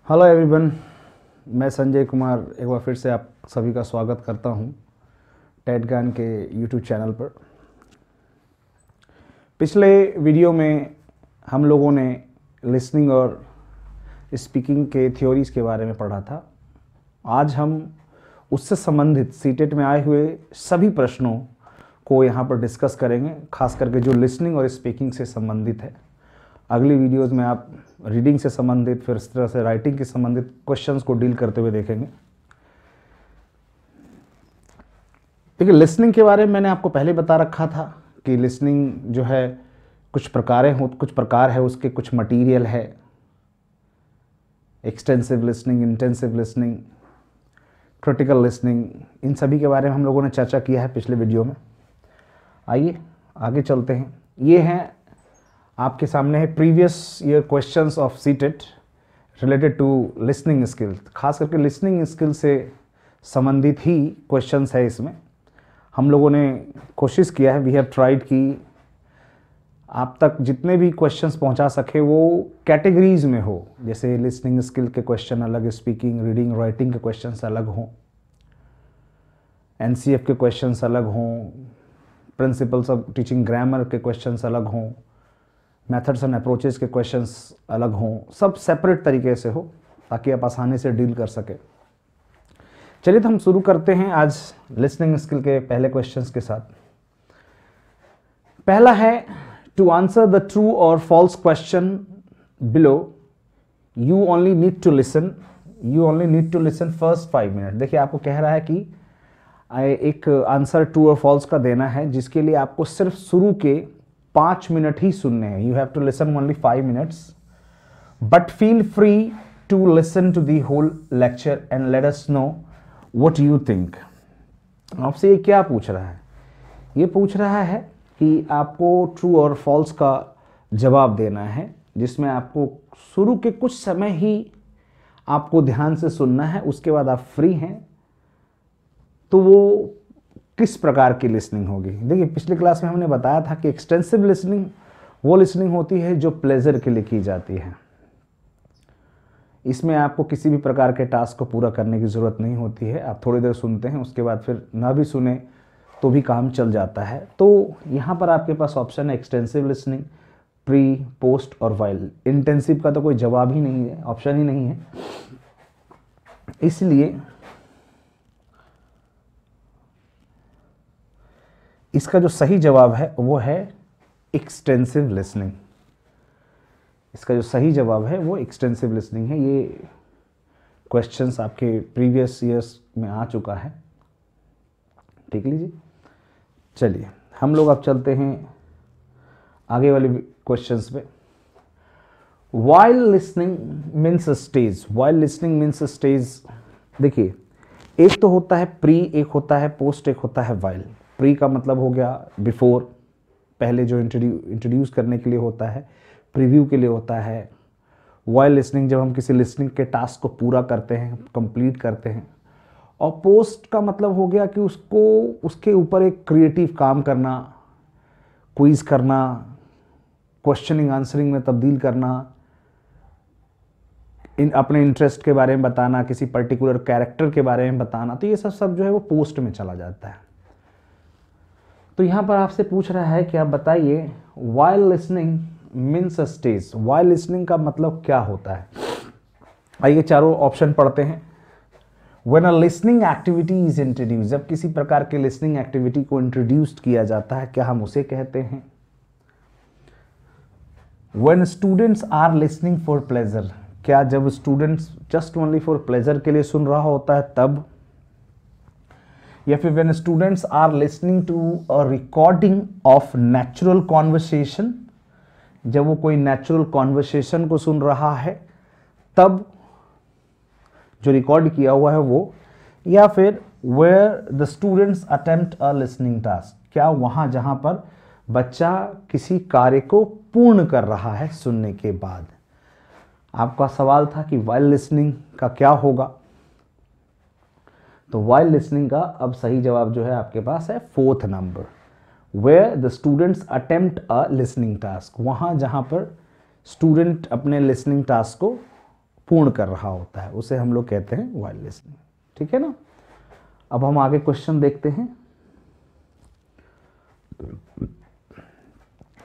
Hello everyone, मैं संजय कुमार एक बार फिर से आप सभी का स्वागत करता हूं टेट ज्ञान के यूट्यूब चैनल पर। पिछले वीडियो में हम लोगों ने लिसनिंग और स्पीकिंग के थ्योरीज़ के बारे में पढ़ा था। आज हम उससे संबंधित सीटेट में आए हुए सभी प्रश्नों को यहाँ पर डिस्कस करेंगे, खास करके जो लिसनिंग और स्पीकिंग से संबंधित है। अगली वीडियोस में आप रीडिंग से संबंधित, फिर इस तरह से राइटिंग के संबंधित क्वेश्चंस को डील करते हुए देखेंगे। देखिए, लिसनिंग के बारे में मैंने आपको पहले बता रखा था कि लिसनिंग जो है कुछ प्रकार है, उसके कुछ मटेरियल है। Extensive listening, intensive listening, critical listening, इन सभी के बारे में हम लोगों ने चर्चा किया है पिछले वीडियो में। आइए आगे चलते हैं। ये हैं आपके सामने है previous year questions of CTET related to listening skill. खास करके लिसनिंग स्किल से संबंधित ही क्वेश्चंस है। इसमें हम लोगों ने कोशिश किया है, वी हैव ट्राइड कि आप तक जितने भी क्वेश्चंस पहुंचा सके वो कैटेगरीज में हो। जैसे लिसनिंग स्किल के क्वेश्चन अलग, स्पीकिंग, रीडिंग, राइटिंग के क्वेश्चंस अलग हों, एनसीएफ के क्वेश्चंस अलग हों, प्रिंसिपल्स ऑफ टीचिंग ग्रामर के क्वेश्चंस अलग हों, मेथड्स एंड अप्रोचेस के क्वेश्चंस अलग हों, सब सेपरेट तरीके से हो ताकि आप आसानी से डील कर सके। चलिए तो हम शुरू करते हैं आज लिसनिंग स्किल के पहले क्वेश्चंस के साथ। पहला है, टू आंसर द ट्रू और false question below you only need to listen first 5 minute. देखिए, आपको कह रहा है कि एक आंसर ट्रू और फॉल्स का देना है, जिसके लिए आपको सिर्फ शुरू के 5 मिनट ही सुनने हैं। You have to listen only 5 minutes, but feel free to listen to the whole lecture and let us know what you think. आपसे ये क्या पूछ रहा है? ये पूछ रहा है कि आपको ट्रू और फॉल्स का जवाब देना है, जिसमें आपको शुरू के कुछ समय ही आपको ध्यान से सुनना है, उसके बाद आप फ्री हैं। तो वो किस प्रकार की लिसनिंग होगी? देखिए, पिछली क्लास में हमने बताया था कि एक्सटेंसिव लिसनिंग वो लिसनिंग होती है जो प्लेजर के लिए की जाती है। इसमें आपको किसी भी प्रकार के टास्क को पूरा करने की ज़रूरत नहीं होती है। आप थोड़ी देर सुनते हैं, उसके बाद फिर ना भी सुने तो भी काम चल जाता है। तो यहाँ पर आपके पास ऑप्शन है एक्सटेंसिव लिसनिंग, प्री, पोस्ट और वाइल। इंटेंसिव का तो कोई जवाब ही नहीं है, ऑप्शन ही नहीं है। इसलिए इसका जो सही जवाब है वो है एक्सटेंसिव लिसनिंग। इसका जो सही जवाब है वो एक्सटेंसिव लिसनिंग है। ये क्वेश्चंस आपके प्रीवियस ईयर्स में आ चुका है, ठीक लीजिए। चलिए हम लोग अब चलते हैं आगे वाले क्वेश्चंस पे। While listening means stage. While listening means stage. देखिए, एक तो होता है प्री, एक होता है पोस्ट, एक होता है वाइल। प्री का मतलब हो गया बिफोर, पहले जो इंट्रोड्यूस करने के लिए होता है, प्रीव्यू के लिए होता है। वाइल लिसनिंग जब हम किसी लिसनिंग के टास्क को पूरा करते हैं, कंप्लीट करते हैं। और पोस्ट का मतलब हो गया कि उसके ऊपर एक क्रिएटिव काम करना, क्विज करना, क्वेश्चनिंग आंसरिंग में तब्दील करना, अपने इंटरेस्ट के बारे में बताना, किसी पर्टिकुलर कैरेक्टर के बारे में बताना। तो ये सब जो है वो पोस्ट में चला जाता है। तो यहाँ पर आपसे पूछ रहा है कि आप बताइए while listening means stage. While listening का मतलब क्या होता है? आइए चारों ऑप्शन पढ़ते हैं। When a listening activity is introduce, जब किसी प्रकार के लिसनिंग एक्टिविटी को इंट्रोड्यूस किया जाता है, क्या हम उसे कहते हैं? When students are listening for pleasure, क्या जब students just only for pleasure के लिए सुन रहा होता है तब? या फिर when students are listening to a recording of natural conversation, जब वो कोई नेचुरल कॉन्वर्सेशन को सुन रहा है तब जो रिकॉर्ड किया हुआ है वो? या फिर where the students attempt a listening task, क्या वहां जहां पर बच्चा किसी कार्य को पूर्ण कर रहा है सुनने के बाद? आपका सवाल था कि वाइल लिसनिंग का क्या होगा। तो वाइल लिसनिंग का अब सही जवाब जो है आपके पास है 4th number, where the students attempt a listening task. वहाँ जहाँ पर स्टूडेंट अपने लिसनिंग टास्क को पूर्ण कर रहा होता है, उसे हम लोग कहते हैं व्हाइल लिसनिंग। ठीक है ना। अब हम आगे क्वेश्चन देखते हैं।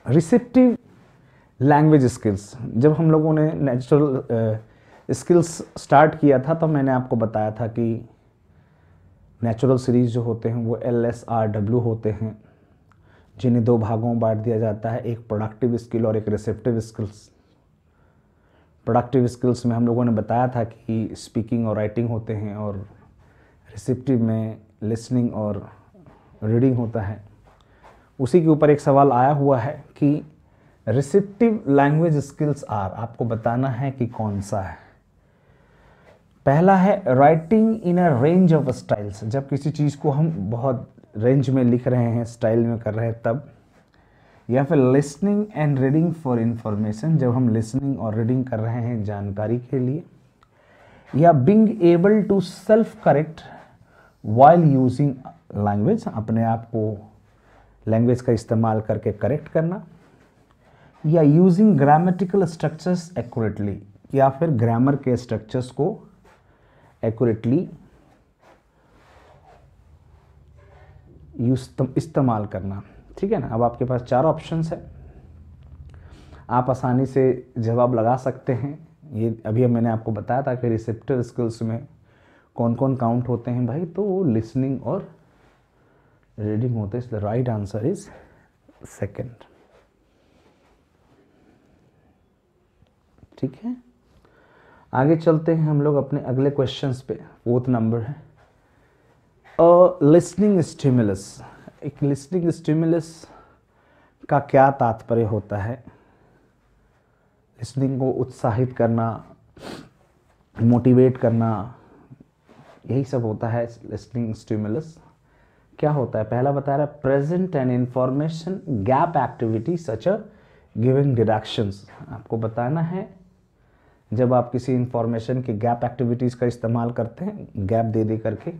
Receptive language skills. जब हम लोगों ने नेचुरल स्किल्स स्टार्ट किया था तो मैंने आपको बताया था कि नेचुरल सीरीज जो होते हैं वो LSRW होते हैं, जिन्हें दो भागों में बांट दिया जाता है, एक प्रोडक्टिव स्किल और एक रिसेप्टिव स्किल्स। प्रोडक्टिव स्किल्स में हम लोगों ने बताया था कि स्पीकिंग और राइटिंग होते हैं, और रिसेप्टिव में लिसनिंग और रीडिंग होता है। उसी के ऊपर एक सवाल आया हुआ है कि रिसेप्टिव लैंग्वेज स्किल्स आर, आपको बताना है कि कौन सा है। पहला है writing in a range of styles, जब किसी चीज़ को हम बहुत रेंज में लिख रहे हैं, स्टाइल में कर रहे हैं तब। या फिर listening and reading for information, जब हम लिसनिंग और रीडिंग कर रहे हैं जानकारी के लिए। या being able to self correct while using language, अपने आप को लैंग्वेज का इस्तेमाल करके करेक्ट करना। या यूजिंग ग्रामेटिकल स्ट्रक्चर्स एक्यूरेटली, या फिर ग्रामर के स्ट्रक्चर्स को एक्यूरेटली इस्तेमाल करना। ठीक है ना। अब आपके पास 4 ऑप्शंस है, आप आसानी से जवाब लगा सकते हैं। ये अभी मैंने आपको बताया था कि रिसेप्टिव स्किल्स में कौन कौन काउंट होते हैं भाई, तो लिसनिंग और रीडिंग होते हैं। The right answer is second. ठीक है। आगे चलते हैं हम लोग अपने अगले क्वेश्चंस पे। 4th नंबर है लिसनिंग स्टिमुलस। एक लिसनिंग स्टिमुलस का क्या तात्पर्य होता है? लिसनिंग को उत्साहित करना, मोटिवेट करना, यही सब होता है लिसनिंग स्टिमुलस। क्या होता है? पहला बता रहा है present and information gap activity such a giving directions. आपको बताना है जब आप किसी इंफॉर्मेशन की गैप एक्टिविटीज़ का इस्तेमाल करते हैं, गैप दे दे करके,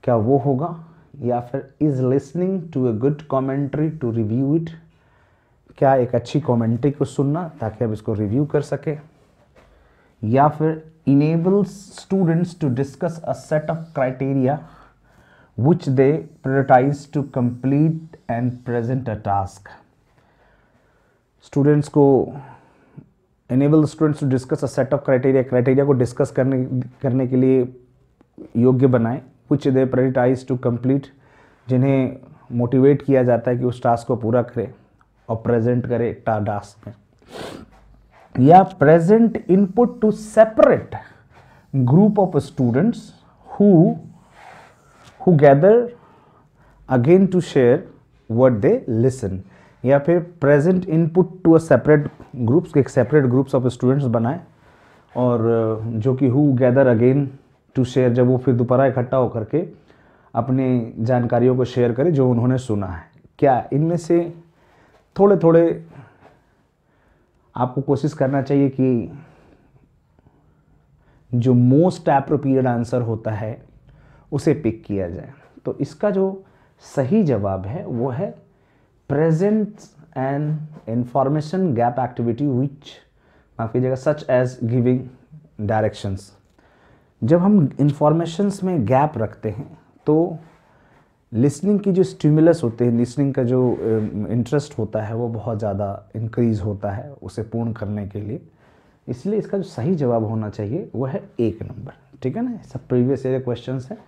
क्या वो होगा? या फिर is listening to a good commentary to review it, क्या एक अच्छी कमेंट्री को सुनना ताकि आप इसको रिव्यू कर सके। या फिर enables students to discuss a set of criteria which they prioritize to complete and present a task. Students को enable students to discuss a set of criteria को डिस्कस करने के लिए योग्य बनाएं, which they prioritize to complete, जिन्हें motivate किया जाता है कि उस टास्क को पूरा करे और प्रेजेंट करे टास्क में। या present input to separate group of students who gather again to share what they listen। या फिर present input to a separate groups, एक सेपरेट ग्रुप्स ऑफ स्टूडेंट्स बनाए और जो कि who gather again to share, जब वो फिर दोबारा इकट्ठा होकर के अपनी जानकारियों को शेयर करें जो उन्होंने सुना है। क्या इनमें से थोड़े थोड़े आपको कोशिश करना चाहिए कि जो मोस्ट एप्रोप्रिएट आंसर होता है उसे पिक किया जाए। तो इसका जो सही जवाब है वो है present and information gap activity which, माफ कीजिएगा, सच एज गिविंग डायरेक्शंस। जब हम इंफॉर्मेशंस में गैप रखते हैं तो लिसनिंग की जो स्टिमुलस होते हैं, लिसनिंग का जो इंटरेस्ट होता है वो बहुत ज़्यादा इंक्रीज़ होता है उसे पूर्ण करने के लिए। इसलिए इसका जो सही जवाब होना चाहिए वो है 1 नंबर। ठीक है ना। सब प्रीवियस ईयर क्वेश्चंस हैं,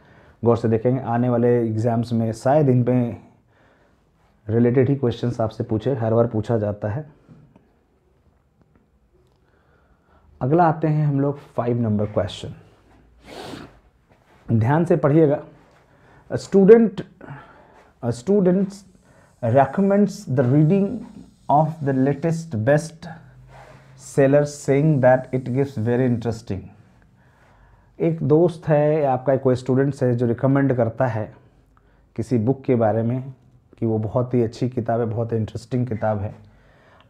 गौर से देखेंगे। आने वाले एग्ज़ाम्स में शायद इन पे रिलेटेड ही क्वेश्चंस आपसे पूछे, हर बार पूछा जाता है। अगला आते हैं हम लोग 5 नंबर क्वेश्चन। ध्यान से पढ़िएगा। Students recommends the reading of the latest best seller saying that it gives very interesting। एक दोस्त है, आपका कोई स्टूडेंट्स है जो रिकमेंड करता है किसी बुक के बारे में कि वो बहुत ही अच्छी किताब है, बहुत इंटरेस्टिंग किताब है।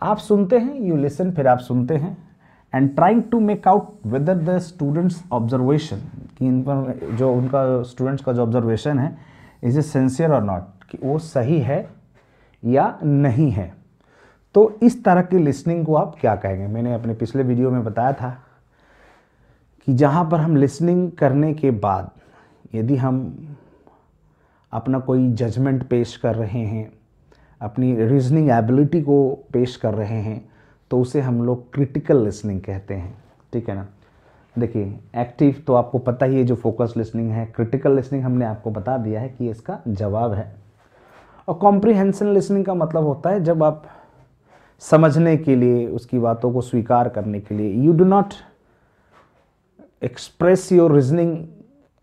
आप सुनते हैं, यू लिसन, फिर आप सुनते हैं and trying to make out whether the students observation, कि इन पर जो उनका स्टूडेंट्स का जो ऑब्जर्वेशन है इज ए सिंसियर और नॉट, कि वो सही है या नहीं है। तो इस तरह की लिसनिंग को आप क्या कहेंगे? मैंने अपने पिछले वीडियो में बताया था कि जहाँ पर हम लिसनिंग करने के बाद यदि हम अपना कोई जजमेंट पेश कर रहे हैं, अपनी रीजनिंग एबिलिटी को पेश कर रहे हैं, तो उसे हम लोग क्रिटिकल लिसनिंग कहते हैं। ठीक है ना। देखिए, एक्टिव तो आपको पता ही है जो फोकस लिसनिंग है। क्रिटिकल लिसनिंग हमने आपको बता दिया है कि इसका जवाब है। और कॉम्प्रिहेंशन लिसनिंग का मतलब होता है जब आप समझने के लिए, उसकी बातों को स्वीकार करने के लिए, you do not express your reasoning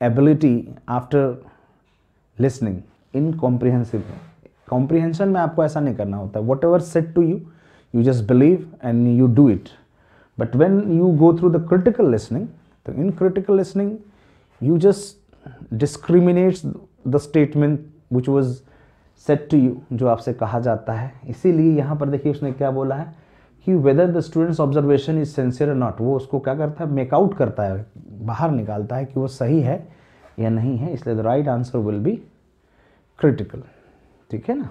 ability after listening in comprehensive. Comprehension में आपको ऐसा नहीं करना होता। Whatever said to you, you just believe and you do it. But when you go through the critical listening, so in critical listening you just discriminate the statement which was said to you, जो आपसे कहा जाता है। इसीलिए यहाँ पर देखिए उसने क्या बोला है कि whether the student's observation is sincere or not, वो उसको क्या करता है, मेक आउट करता है, बाहर निकालता है कि वो सही है या नहीं है। इसलिए the right answer will be critical। ठीक है ना।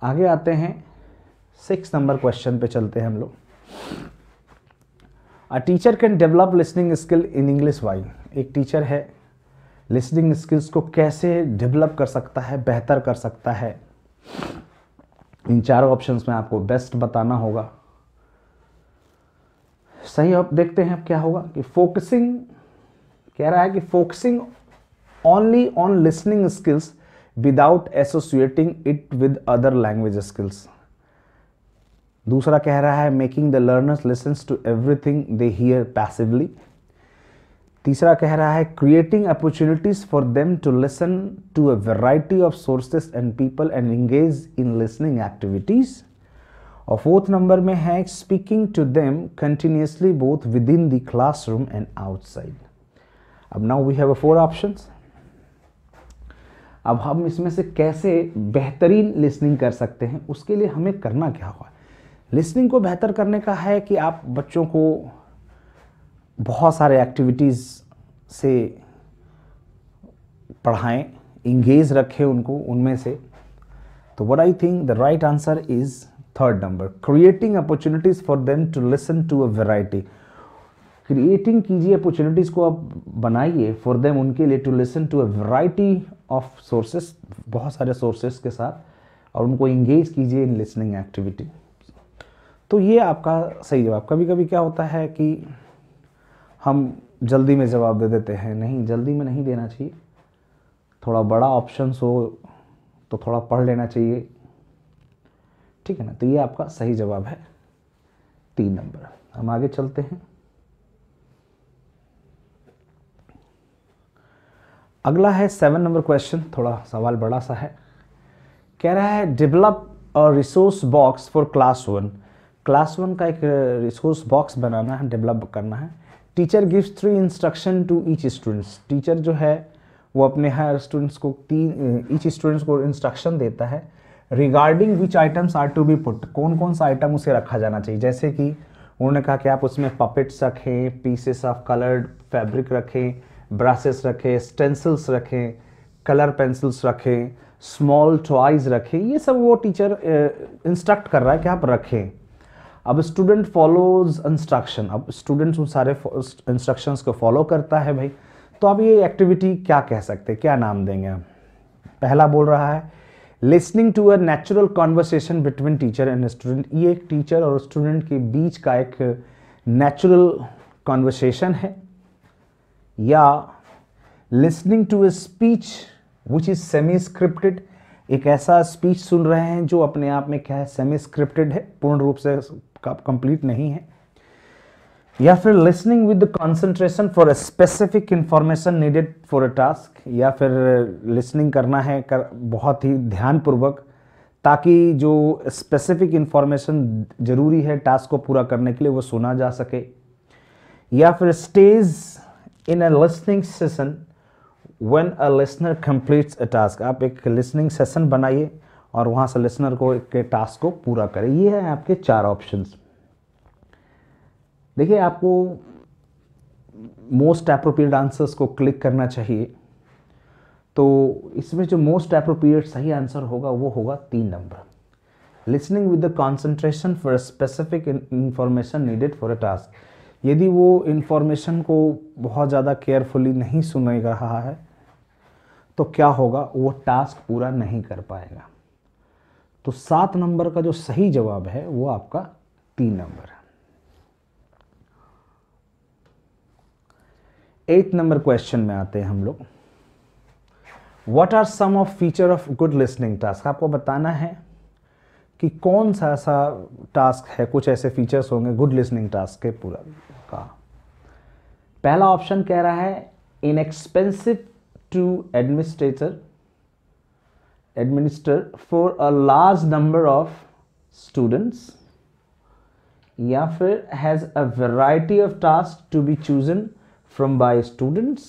आगे आते हैं 6 नंबर क्वेश्चन पे चलते हैं हम लोग। A teacher can develop listening skill in English way. एक टीचर है, लिसनिंग स्किल्स को कैसे डेवलप कर सकता है, बेहतर कर सकता है। इन चारों ऑप्शंस में आपको बेस्ट बताना होगा। सही आप देखते हैं अब क्या होगा कि फोकसिंग, कह रहा है कि focusing only on listening skills without associating it with other language skills. दूसरा कह रहा है making the learners listens to everything they hear passively. तीसरा कह रहा है creating opportunities for them to listen to a variety of sources and people and engage in listening activities. और fourth number में है speaking to them continuously both within the classroom and outside. अब now we have 4 options. अब हम इसमें से कैसे बेहतरीन लिसनिंग कर सकते हैं, उसके लिए हमें करना क्या होगा। लिसनिंग को बेहतर करने का है कि आप बच्चों को बहुत सारे एक्टिविटीज़ से पढ़ाएं, इंगेज रखें उनको उनमें से। तो what I think the right answer is 3rd number, creating opportunities for them to listen to a variety. Creating कीजिए, अपॉर्चुनिटीज़ को आप बनाइए फॉर देम, उनके लिए, to listen to a variety of sources, बहुत सारे सोर्सेस के साथ, और उनको इंगेज कीजिए इन लिसनिंग एक्टिविटी। तो ये आपका सही जवाब। कभी कभी क्या होता है कि हम जल्दी में जवाब दे देते हैं, नहीं, जल्दी में नहीं देना चाहिए। थोड़ा बड़ा ऑप्शन हो तो थोड़ा पढ़ लेना चाहिए। ठीक है ना। तो ये आपका सही जवाब है 3 नंबर। हम आगे चलते हैं। अगला है 7 नंबर क्वेश्चन। थोड़ा सवाल बड़ा सा है। कह रहा है develop a resource box for class 1। Class 1 का एक रिसोर्स बॉक्स बनाना है, डेवलप करना है। Teacher gives 3 instruction to each students. Teacher जो है वो अपने हर स्टूडेंट्स को ईच स्टूडेंट्स को इंस्ट्रक्शन देता है regarding which items are to be put. कौन कौन सा आइटम उसे रखा जाना चाहिए। जैसे कि उन्होंने कहा कि आप उसमें पपेट्स रखें, पीसेस ऑफ कलर्ड फैब्रिक रखें, ब्रशेस रखें, स्टेंसिल्स रखें, कलर पेंसिल्स रखें, स्मॉल टॉयज रखें। ये सब वो टीचर इंस्ट्रक्ट कर रहा है कि आप रखें। अब स्टूडेंट फॉलोज इंस्ट्रक्शन। अब स्टूडेंट्स उन सारे इंस्ट्रक्शंस को फॉलो करता है भाई। तो अब ये एक्टिविटी क्या कह सकते हैं, क्या नाम देंगे हम। पहला बोल रहा है listening to a natural conversation between teacher and student. ये एक टीचर और स्टूडेंट के बीच का एक नेचुरल कॉन्वर्सेशन है। या listening to a speech which is semi scripted. एक ऐसा स्पीच सुन रहे हैं जो अपने आप में क्या है, सेमी स्क्रिप्टेड है, पूर्ण रूप से कंप्लीट नहीं है। या फिर listening with concentration for a specific information needed for a task. या फिर लिसनिंग करना है बहुत ही ध्यानपूर्वक, ताकि जो स्पेसिफिक इंफॉर्मेशन जरूरी है टास्क को पूरा करने के लिए वो सुना जा सके। या फिर stage in a listening session when a listener completes a task. आप एक लिसनिंग सेशन बनाइए और वहाँ से लिसनर को के टास्क को पूरा करें। ये है आपके 4 ऑप्शंस। देखिए, आपको मोस्ट एप्रोप्रिएट आंसर्स को क्लिक करना चाहिए। तो इसमें जो मोस्ट एप्रोप्रिएट सही आंसर होगा वो होगा 3 number, listening with the concentration for a specific information needed for a task. यदि वो इन्फॉर्मेशन को बहुत ज़्यादा केयरफुली नहीं सुन रहा है तो क्या होगा, वो टास्क पूरा नहीं कर पाएगा। तो 7 नंबर का जो सही जवाब है वो आपका 3 नंबर है। 8 नंबर क्वेश्चन में आते हैं हम लोग। What are some of feature of good listening task. आपको बताना है कि कौन सा ऐसा टास्क है, कुछ ऐसे फीचर्स होंगे गुड लिसनिंग टास्क के पूरा का। पहला ऑप्शन कह रहा है inexpensive to administer for a large number of students, या फिर has a variety of tasks to be chosen from by students,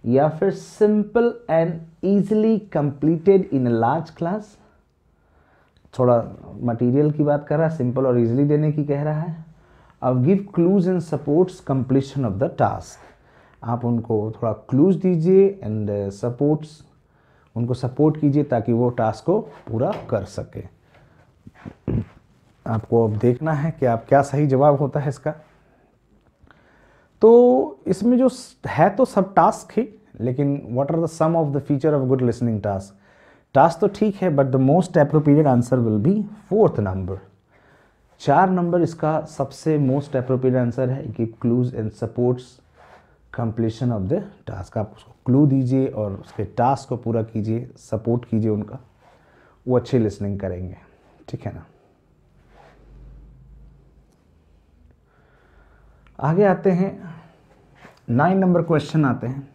या फिर simple and easily completed in a large class। थोड़ा मटेरियल की बात कर रहा है, सिंपल और इजीली देने की कह रहा है। अब give clues and supports completion of the task. आप उनको थोड़ा क्लूज दीजिए एंड सपोर्ट्स, उनको सपोर्ट कीजिए ताकि वो टास्क को पूरा कर सके। आपको अब देखना है कि आप क्या सही जवाब होता है इसका। तो इसमें जो है तो सब टास्क ही, लेकिन what are the some of the feature of good listening task. Task तो ठीक है but the most appropriate answer will be 4th नंबर। 4 नंबर इसका सबसे मोस्ट एप्रोप्रिएट आंसर है कि clues and supports completion of the task. आप उसको क्लू दीजिए और उसके टास्क को पूरा कीजिए, सपोर्ट कीजिए उनका, वो अच्छी लिसनिंग करेंगे। ठीक है ना। आगे आते हैं 9 नंबर क्वेश्चन आते हैं।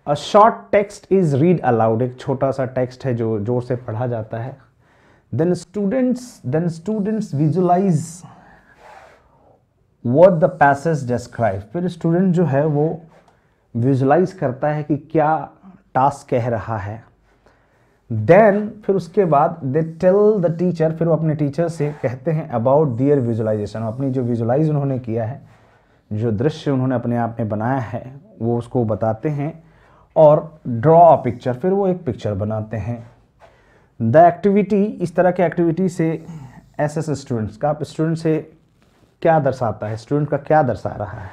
A short text is read aloud. एक छोटा सा टेक्स्ट है जो जोर से पढ़ा जाता है। Then students visualise what the passage describe. फिर स्टूडेंट जो है वो विजुअलाइज करता है कि क्या टास्क कह रहा है। देन फिर उसके बाद दे टेल द टीचर, फिर वो अपने टीचर से कहते हैं अबाउट दियर विजुअलाइजेशन। अपनी जो विजुअलाइज उन्होंने किया है, जो दृश्य उन्होंने अपने आप में बनाया है, वो उसको बताते हैं। और ड्रॉ अ पिक्चर, फिर वो एक पिक्चर बनाते हैं। द एक्टिविटी, इस तरह के एक्टिविटी से एस स्टूडेंट्स का, आप स्टूडेंट से क्या दर्शाता है, स्टूडेंट का क्या दर्शा रहा है।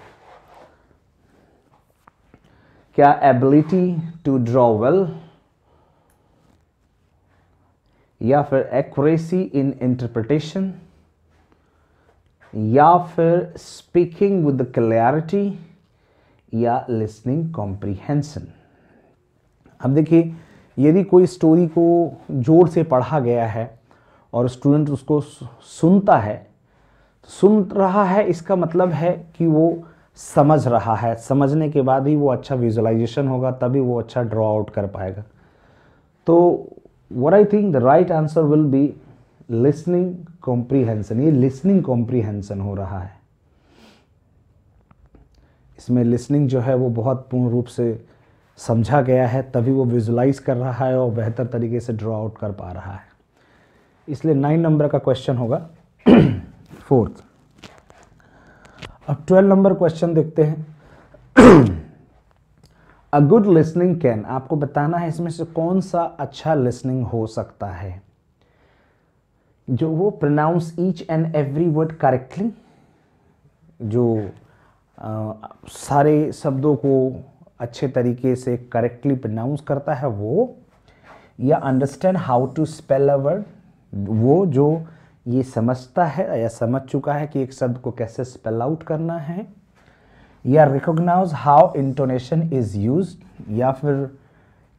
क्या एबिलिटी टू ड्रॉ वेल, या फिर एक्यूरेसी इन इंटरप्रिटेशन, या फिर स्पीकिंग विद क्लैरिटी, या लिसनिंग कॉम्प्रिहेंशन। अब देखिए, यदि कोई स्टोरी को जोर से पढ़ा गया है और स्टूडेंट उसको सुनता है, सुन रहा है, इसका मतलब है कि वो समझ रहा है। समझने के बाद ही वो अच्छा विजुअलाइजेशन होगा, तभी वो अच्छा ड्रॉ आउट कर पाएगा। तो what I think the right answer will be listening comprehension. ये लिसनिंग कॉम्प्रिहेंशन हो रहा है। इसमें लिसनिंग जो है वो बहुत पूर्ण रूप से समझा गया है, तभी वो विजुअलाइज कर रहा है और बेहतर तरीके से ड्रॉ आउट कर पा रहा है। इसलिए 9 नंबर का क्वेश्चन होगा 4th। अब 12 नंबर क्वेश्चन देखते हैं। अ गुड लिसनिंग कैन, आपको बताना है इसमें से कौन सा अच्छा लिसनिंग हो सकता है। जो वो pronounce each and every word correctly, जो सारे शब्दों को अच्छे तरीके से करेक्टली प्रोनाउंस करता है वो, या understand how to spell a word, वो जो ये समझता है या समझ चुका है कि एक शब्द को कैसे स्पेल आउट करना है, या recognise how intonation is used, या फिर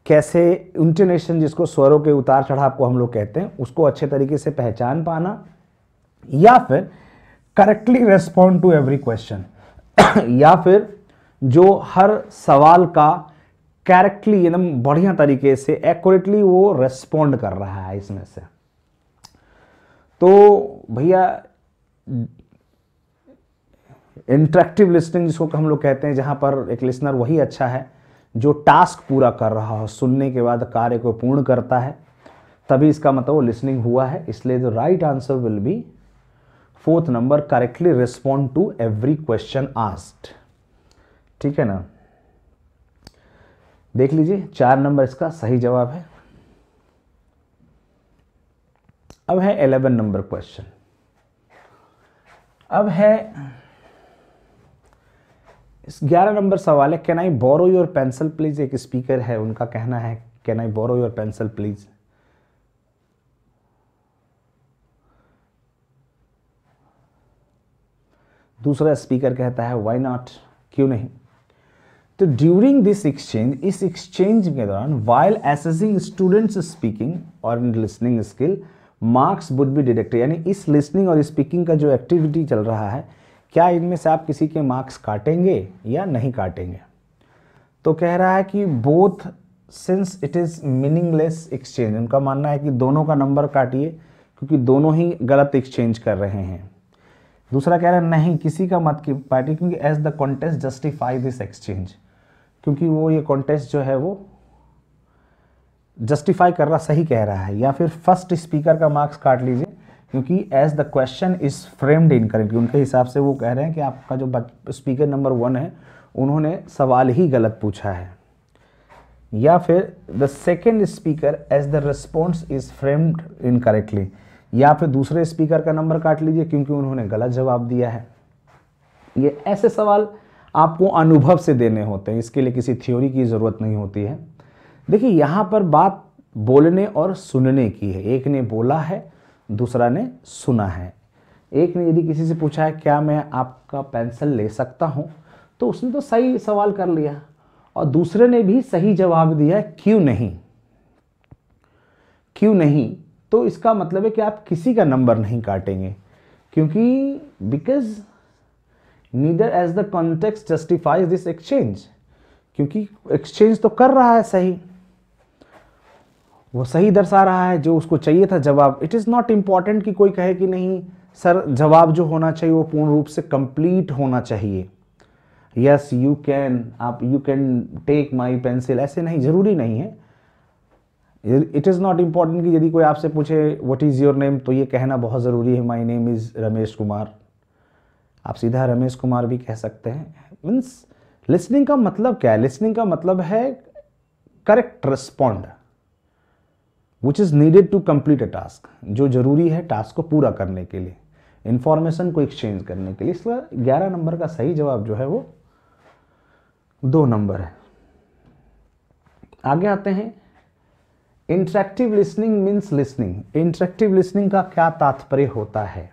कैसे इंटोनेशन, जिसको स्वरों के उतार चढ़ाव को हम लोग कहते हैं, उसको अच्छे तरीके से पहचान पाना, या फिर correctly respond to every question, या फिर जो हर सवाल का करेक्टली एकदम बढ़िया तरीके से एक्यूरेटली वो रेस्पॉन्ड कर रहा है इसमें से। तो भैया इंटरेक्टिव लिसनिंग जिसको हम लोग कहते हैं, जहां पर एक लिसनर वही अच्छा है जो टास्क पूरा कर रहा हो, सुनने के बाद कार्य को पूर्ण करता है, तभी इसका मतलब वो लिसनिंग हुआ है। इसलिए the right answer will be 4th नंबर, correctly respond to every question asked. ठीक है ना। देख लीजिए 4 नंबर इसका सही जवाब है। अब है 11 नंबर क्वेश्चन। अब है इस 11 नंबर सवाल है, can I borrow your pencil please. एक स्पीकर है, उनका कहना है can I borrow your pencil please. दूसरा स्पीकर कहता है व्हाई नॉट, क्यों नहीं। तो ड्यूरिंग दिस एक्सचेंज, इस एक्सचेंज के दौरान, वाइल एसेसिंग स्टूडेंट्स स्पीकिंग और listening skill, marks would be deducted. यानी इस लिसनिंग और स्पीकिंग का जो एक्टिविटी चल रहा है, क्या इनमें से आप किसी के मार्क्स काटेंगे या नहीं काटेंगे। तो कह रहा है कि both since it is meaningless exchange, उनका मानना है कि दोनों का नंबर काटिए क्योंकि दोनों ही गलत एक्सचेंज कर रहे हैं। दूसरा कह रहा है नहीं, किसी का मत की पार्टी, क्योंकि as the context justify this exchange, क्योंकि वो ये कॉन्टेस्ट जो है वो जस्टिफाई कर रहा, सही कह रहा है। या फिर फर्स्ट स्पीकर का मार्क्स काट लीजिए क्योंकि as the question is framed incorrectly, उनके हिसाब से वो कह रहे हैं कि आपका जो स्पीकर नंबर 1 है उन्होंने सवाल ही गलत पूछा है। या फिर the second speaker as the response is framed incorrectly, या फिर दूसरे स्पीकर का नंबर काट लीजिए क्योंकि उन्होंने गलत जवाब दिया है। ये ऐसे सवाल आपको अनुभव से देने होते हैं, इसके लिए किसी थ्योरी की ज़रूरत नहीं होती है। देखिए यहाँ पर बात बोलने और सुनने की है, एक ने बोला है दूसरा ने सुना है। एक ने यदि किसी से पूछा है क्या मैं आपका पेंसिल ले सकता हूँ, तो उसने तो सही सवाल कर लिया, और दूसरे ने भी सही जवाब दिया है क्यों नहीं। क्यों नहीं, तो इसका मतलब है कि आप किसी का नंबर नहीं काटेंगे, क्योंकि because neither as the context justifies this exchange, क्योंकि एक्सचेंज तो कर रहा है सही, वो सही दर्शा रहा है जो उसको चाहिए था जवाब। इट इज़ नॉट इम्पॉर्टेंट कि कोई कहे कि नहीं सर जवाब जो होना चाहिए वो पूर्ण रूप से कंप्लीट होना चाहिए। यस यू कैन, आप you can take my pencil, ऐसे नहीं, ज़रूरी नहीं है। इट इज़ नॉट इम्पॉर्टेंट कि यदि कोई आपसे पूछे व्हाट इज़ योर नेम, तो ये कहना बहुत ज़रूरी है my name is Ramesh Kumar. आप सीधा रमेश कुमार भी कह सकते हैं। मीन्स लिसनिंग का मतलब क्या है, लिसनिंग का मतलब है correct respond which is needed to complete a task, जो जरूरी है टास्क को पूरा करने के लिए, इंफॉर्मेशन को एक्सचेंज करने के लिए। इसका 11 नंबर का सही जवाब जो है वो 2 नंबर है। आगे आते हैं, interactive listening means listening. Interactive listening का क्या तात्पर्य होता है।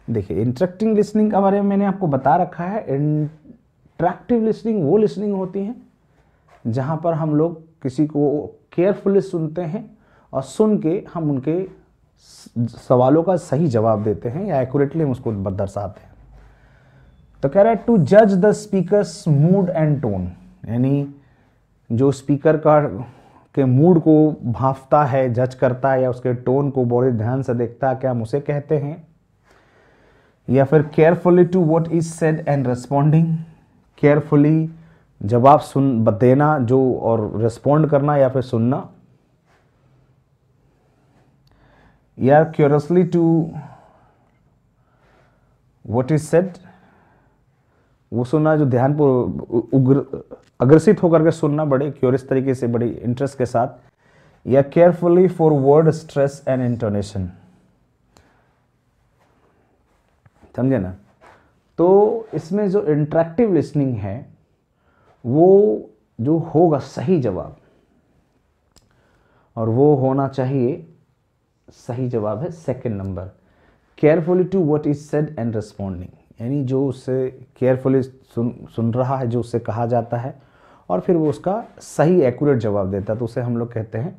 देखिए इंटरेक्टिव लिसनिंग के बारे में मैंने आपको बता रखा है। इंटरेक्टिव लिसनिंग वो लिसनिंग होती है जहां पर हम लोग किसी को केयरफुली सुनते हैं और सुन के हम उनके सवालों का सही जवाब देते हैं या एक्यूरेटली हम उसको दर्शाते हैं। तो कह रहा है टू जज the speakers mood and tone, यानी जो स्पीकर का के मूड को भांपता है, जज करता है, या उसके टोन को बड़े ध्यान से देखता है, क्या हम उसे कहते हैं। या फिर carefully to what is said and responding, carefully जवाब सुन देना जो और रिस्पॉन्ड करना या फिर सुनना। या curiously to what is said, वो सुनना जो ध्यान पर अग्रसित होकर के सुनना, बड़े क्यूरियस तरीके से, बड़े इंटरेस्ट के साथ। या carefully for word stress and intonation, समझे ना। तो इसमें जो इंटरेक्टिव लिसनिंग है वो जो होगा सही जवाब, और वो होना चाहिए, सही जवाब है second number, carefully to what is said and responding, यानी जो उससे केयरफुली सुन रहा है जो उससे कहा जाता है और फिर वो उसका सही एक्यूरेट जवाब देता है, तो उसे हम लोग कहते हैं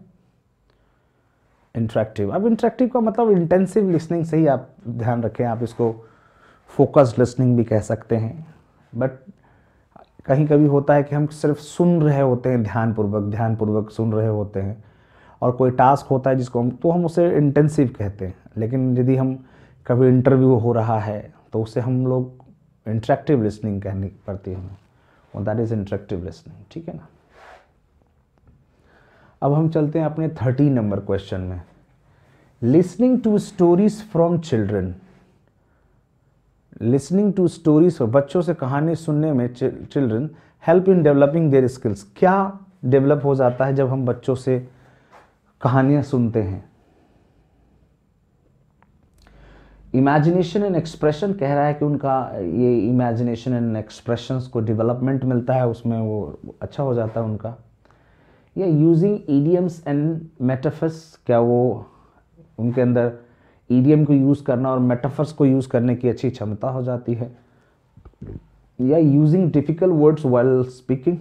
इंटरेक्टिव। अब इंटरेक्टिव का मतलब इंटेंसिव लिसनिंग से ही आप ध्यान रखें, आप इसको फोकस्ड लिसनिंग भी कह सकते हैं। बट कहीं कभी होता है कि हम सिर्फ सुन रहे होते हैं, ध्यानपूर्वक सुन रहे होते हैं, और कोई टास्क होता है जिसको हम उसे इंटेंसिव कहते हैं। लेकिन यदि हम कभी इंटरव्यू हो रहा है तो उसे हम लोग इंटरेक्टिव लिसनिंग कहनी पड़ती है हमें, और दैट इज इंटरेक्टिव लिसनिंग, ठीक है ना। अब हम चलते हैं अपने 13 नंबर क्वेश्चन में, listening to stories from children. Listening to stories, बच्चों से कहानी सुनने में children help in developing their skills. क्या डेवलप हो जाता है जब हम बच्चों से कहानियां सुनते हैं। इमेजिनेशन एंड एक्सप्रेशन कह रहा है कि उनका ये इमेजिनेशन एंड एक्सप्रेशंस को डेवलपमेंट मिलता है, उसमें वो अच्छा हो जाता है उनका। या यूजिंग ईडियम्स एंड मेटाफर्स, क्या वो उनके अंदर ईडियम को यूज़ करना और मेटाफर्स को यूज़ करने की अच्छी क्षमता हो जाती है। या using difficult words while speaking,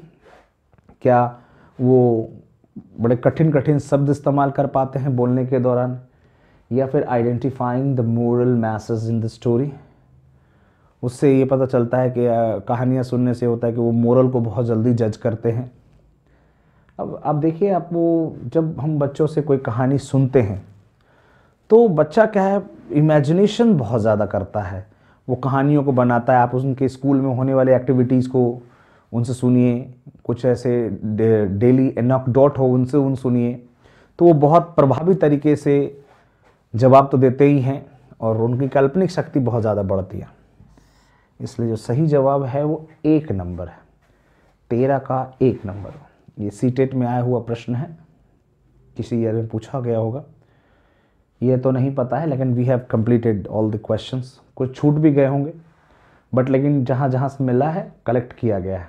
क्या वो बड़े कठिन कठिन शब्द इस्तेमाल कर पाते हैं बोलने के दौरान। या फिर identifying the moral message in the story, उससे ये पता चलता है कि कहानियाँ सुनने से होता है कि वो मोरल को बहुत जल्दी जज करते हैं। अब आप देखिए, आप वो जब हम बच्चों से कोई कहानी सुनते हैं तो बच्चा क्या है, इमेजिनेशन बहुत ज़्यादा करता है, वो कहानियों को बनाता है। आप उनके स्कूल में होने वाले एक्टिविटीज़ को उनसे सुनिए, कुछ ऐसे डेली एनेक्डोट हो उनसे सुनिए, तो वो बहुत प्रभावी तरीके से जवाब तो देते ही हैं और उनकी काल्पनिक शक्ति बहुत ज़्यादा बढ़ती है। इसलिए जो सही जवाब है वो 1 नंबर है, 13 का 1 नंबर। ये सीटेट में आया हुआ प्रश्न है, किसी ईयर में पूछा गया होगा, ये तो नहीं पता है, लेकिन we have completed all the questions. कुछ छूट भी गए होंगे बट लेकिन जहाँ जहाँ से मिला है कलेक्ट किया गया है।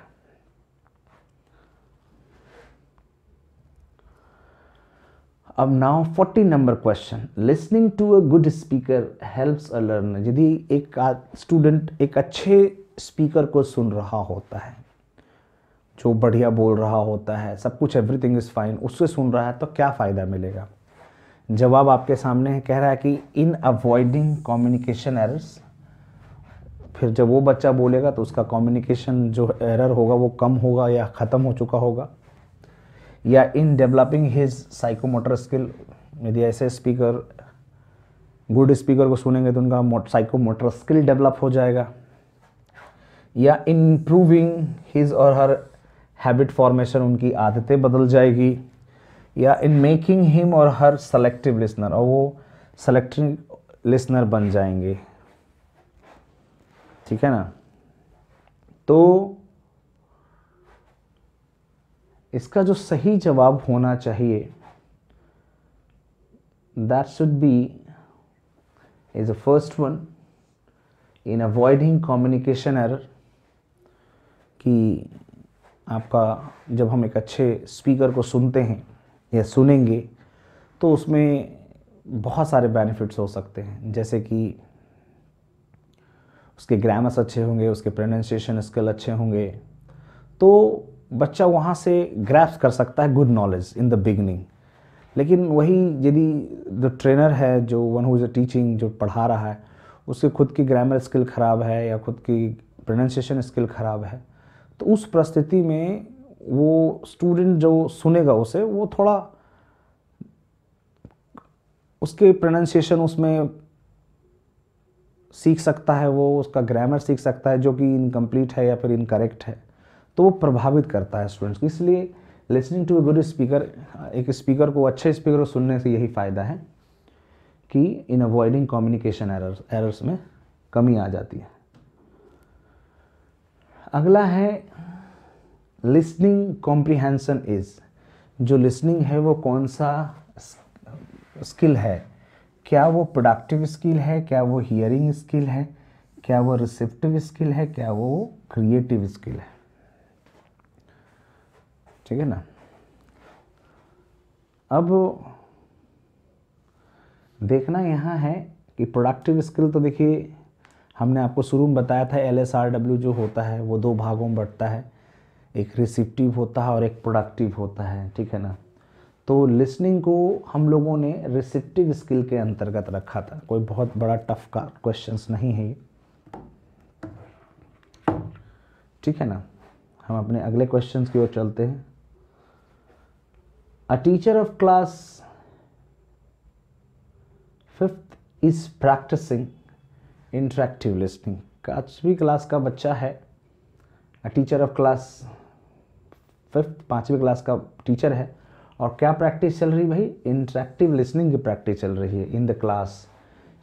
अब now 40 number question, listening to a good speaker helps a learner. यदि एक स्टूडेंट एक अच्छे स्पीकर को सुन रहा होता है, जो बढ़िया बोल रहा होता है, सब कुछ एवरीथिंग इज़ फाइन, उससे सुन रहा है तो क्या फ़ायदा मिलेगा। जवाब आपके सामने है, कह रहा है कि इन अवॉइडिंग कम्युनिकेशन एरर्स। फिर जब वो बच्चा बोलेगा तो उसका कम्युनिकेशन जो एरर होगा वो कम होगा या ख़त्म हो चुका होगा। या in developing his psychomotor skill, यदि ऐसे स्पीकर गुड स्पीकर को सुनेंगे तो उनका साइकोमोटर स्किल डेवलप हो जाएगा। या इन इम्प्रूविंग हिज और हर हैबिट फॉर्मेशन, उनकी आदतें बदल जाएगी। या in making him or her selective listener, और वो सेलेक्टिव लिसनर बन जाएंगे। ठीक है ना। तो इसका जो सही जवाब होना चाहिए, that should be is the first one, in avoiding communication error. कि आपका जब हम एक अच्छे स्पीकर को सुनते हैं या सुनेंगे तो उसमें बहुत सारे बेनिफिट्स हो सकते हैं, जैसे कि उसके ग्रामर्स अच्छे होंगे, उसके प्रोनाउंसिएशन स्किल अच्छे होंगे, तो बच्चा वहाँ से ग्रैस्प कर सकता है good knowledge in the beginning. लेकिन वही यदि द ट्रेनर है, जो one who is a teaching, जो पढ़ा रहा है, उसके खुद की ग्रामर स्किल ख़राब है या खुद की प्रोनाउंसिएशन स्किल ख़राब है, तो उस परिस्थिति में वो स्टूडेंट जो सुनेगा उसे, वो थोड़ा उसके प्रोनाउंसिएशन उसमें सीख सकता है, वो उसका ग्रामर सीख सकता है जो कि इनकम्प्लीट है या फिर इनकरेक्ट है, तो वो प्रभावित करता है स्टूडेंट्स को। इसलिए listening to a good speaker, एक स्पीकर को, अच्छे स्पीकर को सुनने से यही फ़ायदा है कि इन अवॉइडिंग कम्युनिकेशन एरर्स में कमी आ जाती है। अगला है लिसनिंग कॉम्प्रिहेंशन इज। जो लिसनिंग है वो कौन सा स्किल है, क्या वो प्रोडक्टिव स्किल है, क्या वो हियरिंग स्किल है, क्या वो रिसेप्टिव स्किल है, क्या वो क्रिएटिव स्किल है। ठीक है ना। अब देखना यहाँ है कि प्रोडक्टिव स्किल, तो देखिए हमने आपको शुरू में बताया था LSRW जो होता है वो 2 भागों में बढ़ता है, एक रिसेप्टिव होता है और एक प्रोडक्टिव होता है। ठीक है ना। तो लिसनिंग को हम लोगों ने रिसेप्टिव स्किल के अंतर्गत रखा था, कोई बहुत बड़ा टफ का क्वेश्चंस नहीं है ये। ठीक है ना। हम अपने अगले क्वेश्चंस की ओर चलते हैं। A teacher of class 5th is practicing interactive listening. 5वीं क्लास का बच्चा है, टीचर ऑफ क्लास 5th, 5वीं क्लास का टीचर है, और क्या प्रैक्टिस चल रही भाई, इंटरेक्टिव लिसनिंग की प्रैक्टिस चल रही है in the class.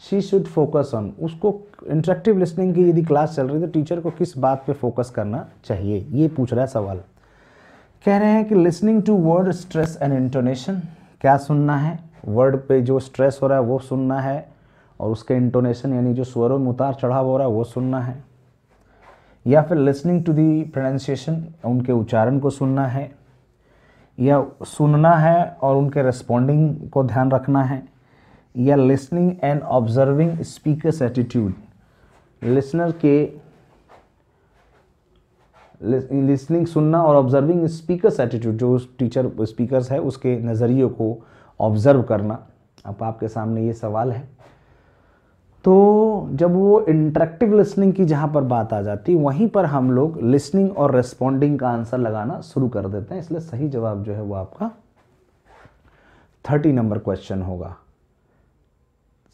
She should focus on, उसको इंटरेक्टिव लिसनिंग की यदि क्लास चल रही है तो टीचर को किस बात पे फोकस करना चाहिए, ये पूछ रहा है सवाल। कह रहे हैं कि listening to word stress and intonation, क्या सुनना है, वर्ड पे जो स्ट्रेस हो रहा है वो सुनना है, और उसके इंटोनेशन यानी जो स्वरों में उतार चढ़ाव हो रहा है वो सुनना है, या फिर लिसनिंग टू दी प्रोनाउंसिएशन, उनके उच्चारण को सुनना है, या सुनना है और उनके रिस्पॉन्डिंग को ध्यान रखना है, या listening and observing speakers attitude, listener के लिसनिंग सुनना और ऑब्जर्विंग स्पीकर्स एटीट्यूड, जो टीचर स्पीकर्स है उसके नज़रियों को ऑब्जर्व करना। अब आपके सामने ये सवाल है। तो जब वो इंटरेक्टिव लिसनिंग की जहाँ पर बात आ जाती है वहीं पर हम लोग लिसनिंग और रिस्पॉन्डिंग का आंसर लगाना शुरू कर देते हैं, इसलिए सही जवाब जो है वो आपका 30 नंबर क्वेश्चन होगा।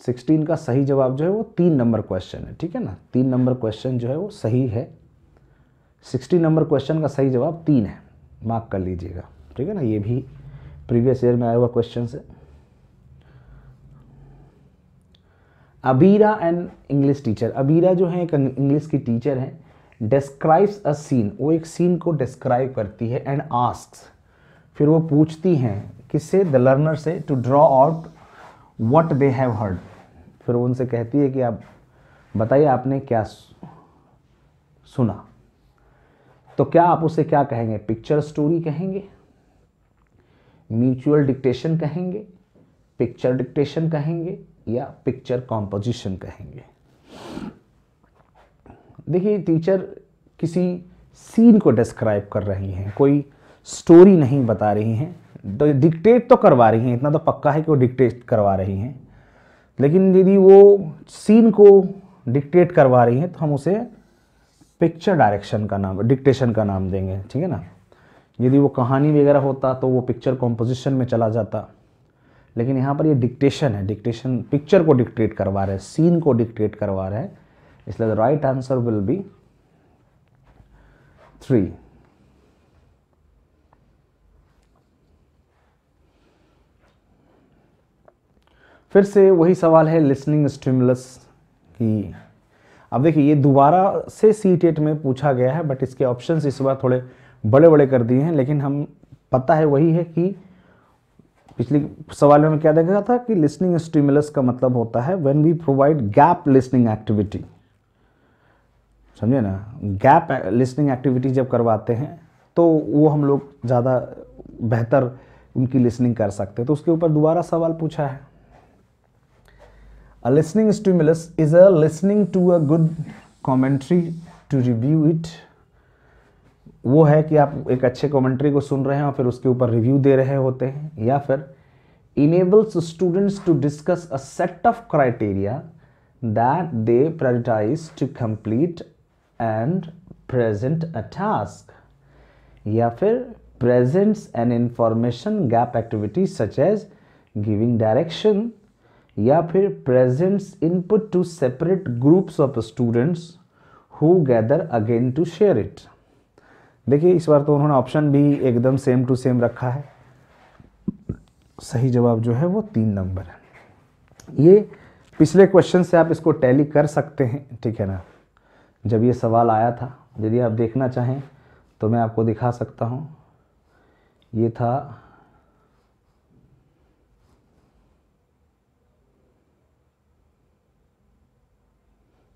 16 का सही जवाब जो है वो 3 नंबर क्वेश्चन है, ठीक है ना। 3 नंबर क्वेश्चन जो है वो सही है। 60 नंबर क्वेश्चन का सही जवाब 3 है, मार्क कर लीजिएगा, ठीक है ना। ये भी प्रीवियस ईयर में आया हुआ क्वेश्चन है। Abira and English teacher, Abira जो है एक इंग्लिश की टीचर है, डिस्क्राइब्स अ सीन, वो एक सीन को डिस्क्राइब करती है, एंड आस्क्स, फिर वो पूछती हैं किससे, द लर्नर से, to draw out what they have heard, फिर वो उनसे कहती है कि आप बताइए आपने क्या सुना। तो क्या आप उसे क्या कहेंगे, पिक्चर स्टोरी कहेंगे, म्यूचुअल डिक्टेशन कहेंगे, पिक्चर डिक्टेशन कहेंगे, या पिक्चर कॉम्पोजिशन कहेंगे। देखिए टीचर किसी सीन को डिस्क्राइब कर रही हैं, कोई स्टोरी नहीं बता रही हैं, तो डिक्टेट तो करवा रही हैं, इतना तो पक्का है कि वो डिक्टेट करवा रही हैं, लेकिन यदि वो सीन को डिक्टेट करवा रही हैं तो हम उसे पिक्चर डायरेक्शन का नाम, डिक्टेशन का नाम देंगे, ठीक है ना। यदि वो कहानी वगैरह होता तो वो पिक्चर कॉम्पोजिशन में चला जाता, लेकिन यहाँ पर ये डिक्टेशन है, डिक्टेशन पिक्चर को डिक्टेट करवा रहे हैं, सीन को डिक्टेट करवा रहे हैं, इसलिए the right answer will B 3। फिर से वही सवाल है लिसनिंग स्टिमुलस की। अब देखिए ये दोबारा से सीटेट में पूछा गया है, बट इसके ऑप्शंस इस बार थोड़े बड़े बड़े कर दिए हैं, लेकिन हम पता है वही है कि पिछले सवाल में क्या देखा था कि लिसनिंग स्टिमुलस का मतलब होता है when we provide gap listening activity, समझे ना। गैप लिसनिंग एक्टिविटी जब करवाते हैं तो वो हम लोग ज़्यादा बेहतर उनकी लिसनिंग कर सकते हैं। तो उसके ऊपर दोबारा सवाल पूछा है, a listening stimulus is a listening to a good commentary to review it, वो है कि आप एक अच्छे कमेंट्री को सुन रहे हैं और फिर उसके ऊपर रिव्यू दे रहे होते हैं, या फिर enables students to discuss a set of criteria that they prioritise to complete and present a task, या फिर presents an information gap activity such as giving direction, या फिर presents input to separate groups of students who gather again to share it. देखिए इस बार तो उन्होंने option भी एकदम सेम टू सेम रखा है, सही जवाब जो है वो 3 नंबर है। ये पिछले क्वेश्चन से आप इसको टैली कर सकते हैं, ठीक है ना। जब ये सवाल आया था, यदि आप देखना चाहें तो मैं आपको दिखा सकता हूँ, ये था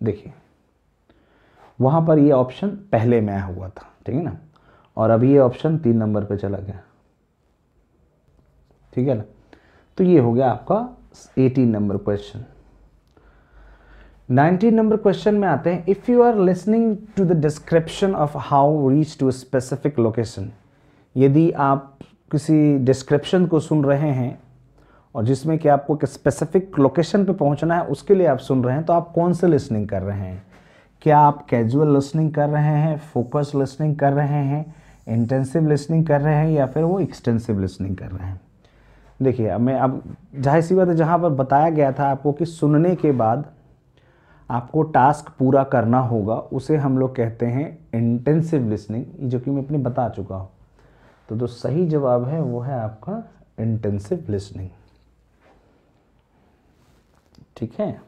देखिए वहाँ पर ये ऑप्शन पहले में आया हुआ था, ठीक है ना, और अभी ये ऑप्शन 3 नंबर पे चला गया, ठीक है ना। तो ये हो गया आपका 18 नंबर क्वेश्चन। 19 नंबर क्वेश्चन में आते हैं, if you are listening to the description of how reach to specific location, यदि आप किसी डिस्क्रिप्शन को सुन रहे हैं और जिसमें कि आपको एक स्पेसिफिक लोकेशन पे पहुंचना है उसके लिए आप सुन रहे हैं, तो आप कौन से लिसनिंग कर रहे हैं। क्या आप कैजुअल लिसनिंग कर रहे हैं, फोकस लिसनिंग कर रहे हैं, इंटेंसिव लिसनिंग कर रहे हैं, या फिर वो एक्सटेंसिव लिसनिंग कर रहे हैं। देखिए अब जाहिर सी बात है, जहाँ पर बताया गया था आपको कि सुनने के बाद आपको टास्क पूरा करना होगा, उसे हम लोग कहते हैं इंटेंसिव लिसनिंग, जो कि मैं अपने बता चुका हूँ। तो जो सही जवाब है वो है आपका इंटेंसिव लिसनिंग, ठीक है।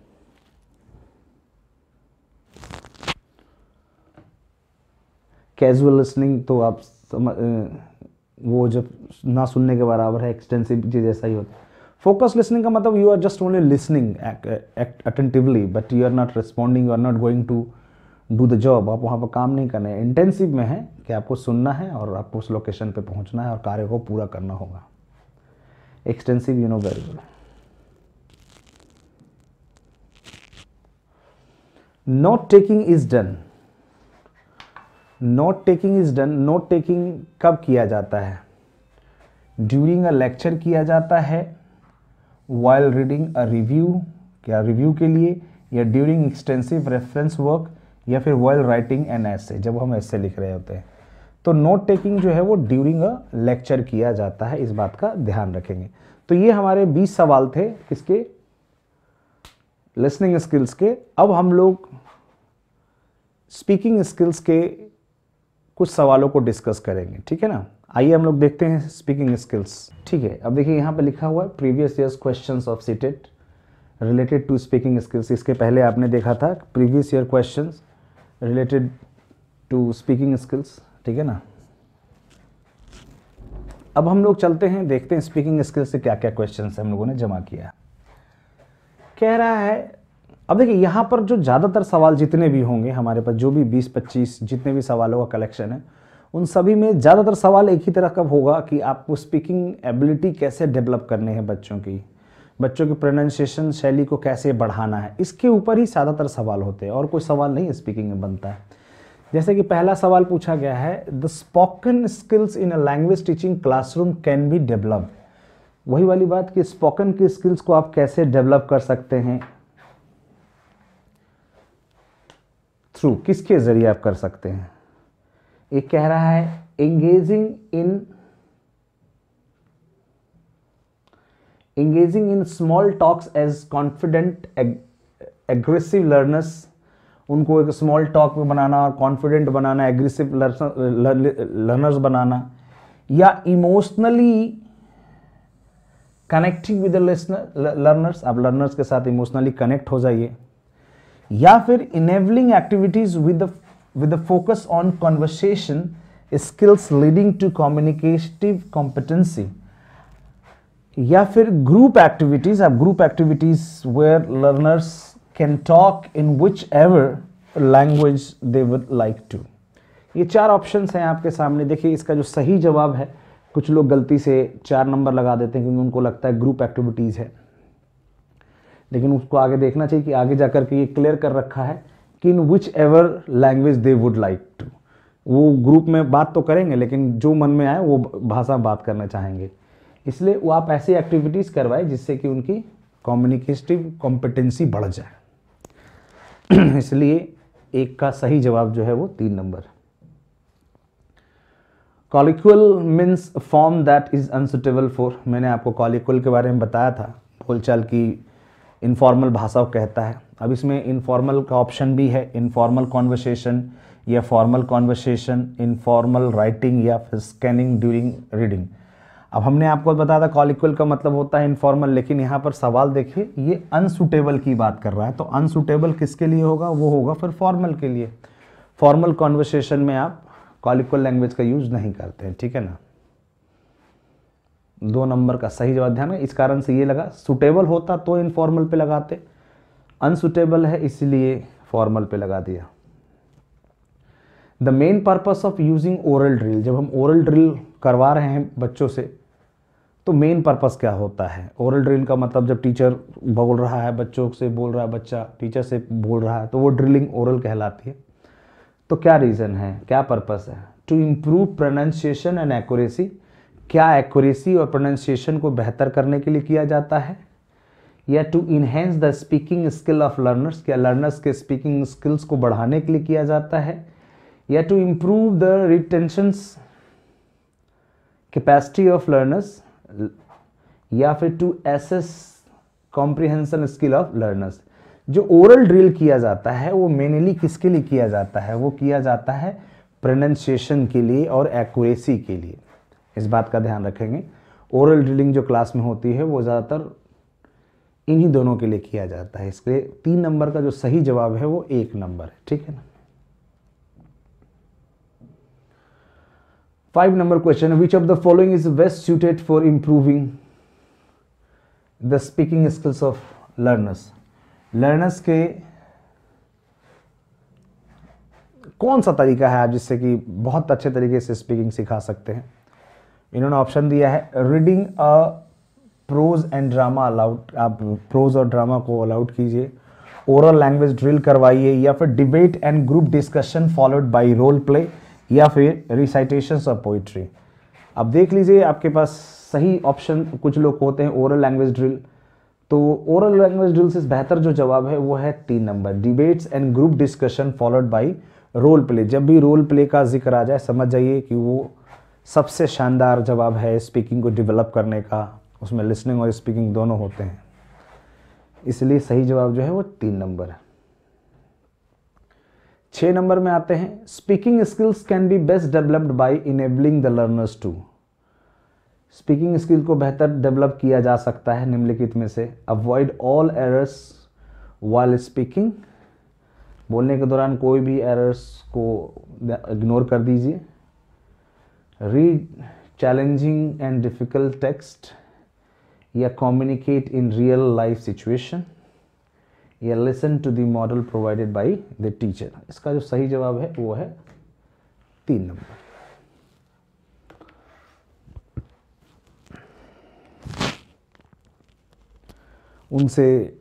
कैजुअल लिसनिंग तो आप वो जब ना सुनने के बराबर है, एक्सटेंसिव चीज़ जैसा ही होता है। फोकस लिसनिंग का मतलब you are just only listening attentively, but you are not responding, you are not going to do the job. आप वहाँ पर काम नहीं करना है। इंटेंसिव में है कि आपको सुनना है और आपको उस लोकेशन पे पहुँचना है और कार्य को पूरा करना होगा। Extensive you know very well. Note taking is done. Note taking is done. Note taking कब किया जाता है? ड्यूरिंग अ लेक्चर किया जाता है, वाइल रीडिंग अ रिव्यू, क्या रिव्यू के लिए, या ड्यूरिंग एक्सटेंसिव रेफरेंस वर्क, या फिर वाइल राइटिंग एन एसे, जब हम एसे लिख रहे होते हैं। तो नोट टेकिंग जो है वो ड्यूरिंग अ लेक्चर किया जाता है, इस बात का ध्यान रखेंगे। तो ये हमारे 20 सवाल थे किसके? लिसनिंग स्किल्स के। अब हम लोग स्पीकिंग स्किल्स के कुछ सवालों को डिस्कस करेंगे, ठीक है ना। आइए हम लोग देखते हैं स्पीकिंग स्किल्स। ठीक है, अब देखिए यहाँ पे लिखा हुआ है previous years questions of CTET related to speaking skills. इसके पहले आपने देखा था previous year questions related to speaking skills, ठीक है ना। अब हम लोग चलते हैं, देखते हैं स्पीकिंग स्किल्स से क्या क्या क्वेश्चंस हम लोगों ने जमा किया। कह रहा है, अब देखिए यहाँ पर जो ज़्यादातर सवाल जितने भी होंगे हमारे पास, जो भी 20-25 जितने भी सवालों का कलेक्शन है, उन सभी में ज़्यादातर सवाल एक ही तरह का होगा कि आपको स्पीकिंग एबिलिटी कैसे डेवलप करने हैं, बच्चों की प्रोनाउंसिएशन शैली को कैसे बढ़ाना है, इसके ऊपर ही ज़्यादातर सवाल होते हैं और कोई सवाल नहीं स्पीकिंग में बनता है। जैसे कि पहला सवाल पूछा गया है, the spoken skills in a language teaching classroom can be develop. वही वाली बात कि स्पोकन की स्किल्स को आप कैसे डेवलप कर सकते हैं, थ्रू, किसके जरिए आप कर सकते हैं। एक कह रहा है engaging in small talks as confident aggressive learners, उनको एक स्मॉल टॉक में बनाना और कॉन्फिडेंट बनाना, एग्रेसिव लर्नर्स बनाना, या इमोशनली कनेक्टिंग विद लर्नर्स, आप लर्नर्स के साथ इमोशनली कनेक्ट हो जाइए, या फिर enabling activities with a focus on conversation skills leading to communicative competency, या फिर ग्रुप एक्टिविटीज, आप group activities where learners can talk in whichever language they would like to. ये 4 ऑप्शंस हैं आपके सामने। देखिए इसका जो सही जवाब है, कुछ लोग गलती से 4 नंबर लगा देते हैं क्योंकि उनको लगता है ग्रुप एक्टिविटीज है, लेकिन उसको आगे देखना चाहिए कि आगे जाकर के ये क्लियर कर रखा है कि in whichever language they would like to. वो ग्रुप में बात तो करेंगे लेकिन जो मन में आए वो भाषा में बात करना चाहेंगे, इसलिए वो आप ऐसी एक्टिविटीज करवाए जिससे कि उनकी कम्युनिकेटिव कॉम्पिटेंसी बढ़ जाए। इसलिए एक का सही जवाब जो है वो 3 नंबर। Colloquial means form that is unsuitable for, मैंने आपको कॉलिक्वल के बारे में बताया था, बोलचाल की इनफॉर्मल भाषा को कहता है। अब इसमें इनफॉर्मल का ऑप्शन भी है, इनफॉर्मल कॉन्वर्सेशन या फॉर्मल कॉन्वर्सेशन, इनफॉर्मल राइटिंग या फिर स्कैनिंग ड्यूरिंग रीडिंग। अब हमने आपको बताया था कॉलिक्वल का मतलब होता है इनफॉर्मल, लेकिन यहाँ पर सवाल देखिए ये अनसुटेबल की बात कर रहा है, तो अनसुटेबल किसके लिए होगा? वो होगा फिर फॉर्मल के लिए। फॉर्मल कॉन्वर्सेशन में आप कॉलिक्वल लैंग्वेज का यूज नहीं करते हैं, ठीक है ना। 2 नंबर का सही जवाब ध्यान है। इस कारण से ये लगा, सुटेबल होता तो इनफॉर्मल पे लगाते, अनसुटेबल है इसलिए फॉर्मल पे लगा दिया। The main purpose of using oral drill, जब हम ओरल ड्रिल करवा रहे हैं बच्चों से तो मेन पर्पस क्या होता है? ओरल ड्रिल का मतलब जब टीचर बोल रहा है, बच्चों से बोल रहा है, बच्चा टीचर से बोल रहा है, तो वो ड्रिलिंग ओरल कहलाती है। तो क्या रीज़न है, क्या पर्पस है? To improve pronunciation and accuracy, क्या एक्यूरेसी और प्रोनाउंसिएशन को बेहतर करने के लिए किया जाता है, या to enhance the speaking skill of learners, क्या लर्नर्स के स्पीकिंग स्किल्स को बढ़ाने के लिए किया जाता है, या to improve the retentions capacity of learners, या फिर to assess comprehension skill of learners. जो ओरल ड्रिल किया जाता है वो मेनली किसके लिए किया जाता है? वो किया जाता है प्रोनाउंसिएशन के लिए और एक्यूरेसी के लिए। इस बात का ध्यान रखेंगे। ओरल ड्रिलिंग जो क्लास में होती है वो ज़्यादातर इन्हीं दोनों के लिए किया जाता है। इसलिए 3 नंबर का जो सही जवाब है वो 1 नंबर है, ठीक है ना। 5 number question, which of the following is best suited for improving the speaking skills of learners के कौन सा तरीका है आप जिससे कि बहुत अच्छे तरीके से स्पीकिंग सिखा सकते हैं। इन्होंने ऑप्शन दिया है reading a prose and drama aloud, आप प्रोज और ड्रामा को अलाउड कीजिए, ओरल लैंग्वेज ड्रिल करवाइए, या फिर debate and group discussion followed by role play, या फिर रिसाइटेशंस ऑफ पोइट्री। अब देख लीजिए आपके पास सही ऑप्शन कुछ लोग होते हैं ओरल लैंग्वेज ड्रिल, तो ओरल लैंग्वेज ड्रिल से बेहतर जो जवाब है वो है 3 number, debates and group discussion followed by role play. जब भी रोल प्ले का जिक्र आ जाए समझ जाइए कि वो सबसे शानदार जवाब है स्पीकिंग को डेवलप करने का, उसमें लिसनिंग और स्पीकिंग दोनों होते हैं, इसलिए सही जवाब जो है वो 3 नंबर है। 6 नंबर में आते हैं, speaking skills can be best developed by enabling the learners to. Speaking skill को बेहतर डेवलप किया जा सकता है निम्नलिखित में से, avoid all errors while speaking, बोलने के दौरान कोई भी एरर्स को इग्नोर कर दीजिए, read challenging and difficult text, या communicate in real life situation, या listen to the model provided by the teacher. इसका जो सही जवाब है वो है 3 नंबर। उनसे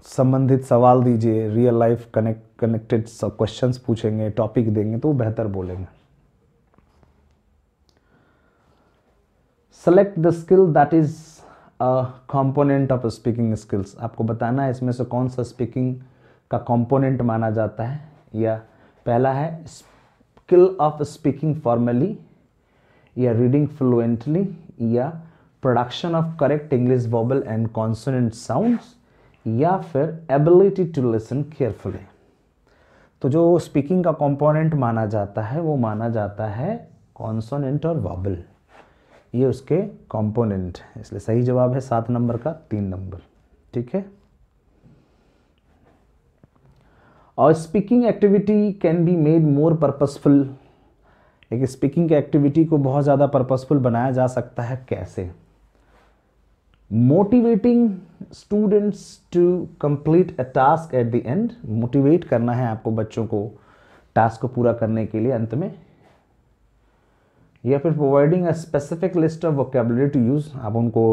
संबंधित सवाल दीजिए, रियल लाइफ कनेक्टेड क्वेश्चंस पूछेंगे, टॉपिक देंगे तो वो बेहतर बोलेंगे। Select the skill that is a component of speaking skills. आपको बताना है इसमें से कौन सा स्पीकिंग का कंपोनेंट माना जाता है। या पहला है स्किल ऑफ स्पीकिंग फॉर्मली, या रीडिंग फ्लुएंटली, या production of correct English wobble and consonant sounds, या फिर एबिलिटी टू लिसन केयरफुली। तो जो स्पीकिंग का कंपोनेंट माना जाता है वो माना जाता है कॉन्सोनेंट और वोबल, ये उसके कंपोनेंट है, इसलिए सही जवाब है 7 नंबर का 3 नंबर। ठीक है। और speaking activity can be made more purposeful. एक स्पीकिंग की एक्टिविटी को बहुत ज़्यादा पर्पसफुल बनाया जा सकता है कैसे? Motivating students to complete a task at the end. Motivate करना है आपको बच्चों को टास्क को पूरा करने के लिए अंत में। या फिर providing a specific list of vocabulary to use, आप उनको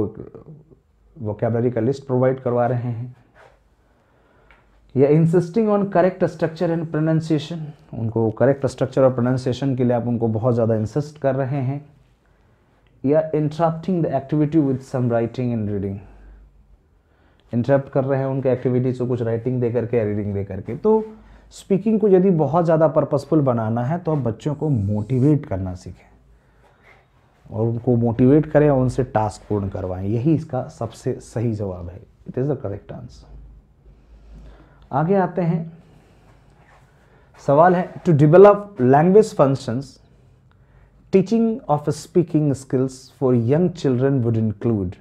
वोकैबुलरी का लिस्ट प्रोवाइड करवा रहे हैं। या insisting on correct structure and pronunciation, उनको करेक्ट स्ट्रक्चर और प्रोनाउंसिएशन के लिए आप उनको बहुत ज़्यादा इंसिस्ट कर रहे हैं। या interrupting the activity with some writing and reading, interrupt कर रहे हैं उनके एक्टिविटीज को कुछ राइटिंग दे करके या रीडिंग दे करके। तो स्पीकिंग को यदि बहुत ज़्यादा पर्पसफुल बनाना है तो आप बच्चों को मोटिवेट करना सीखें और उनको मोटिवेट करें और उनसे टास्क पूर्ण करवाएं, यही इसका सबसे सही जवाब है। It is the correct answer. आगे आते हैं, सवाल है to develop language functions teaching of speaking skills for young children would include.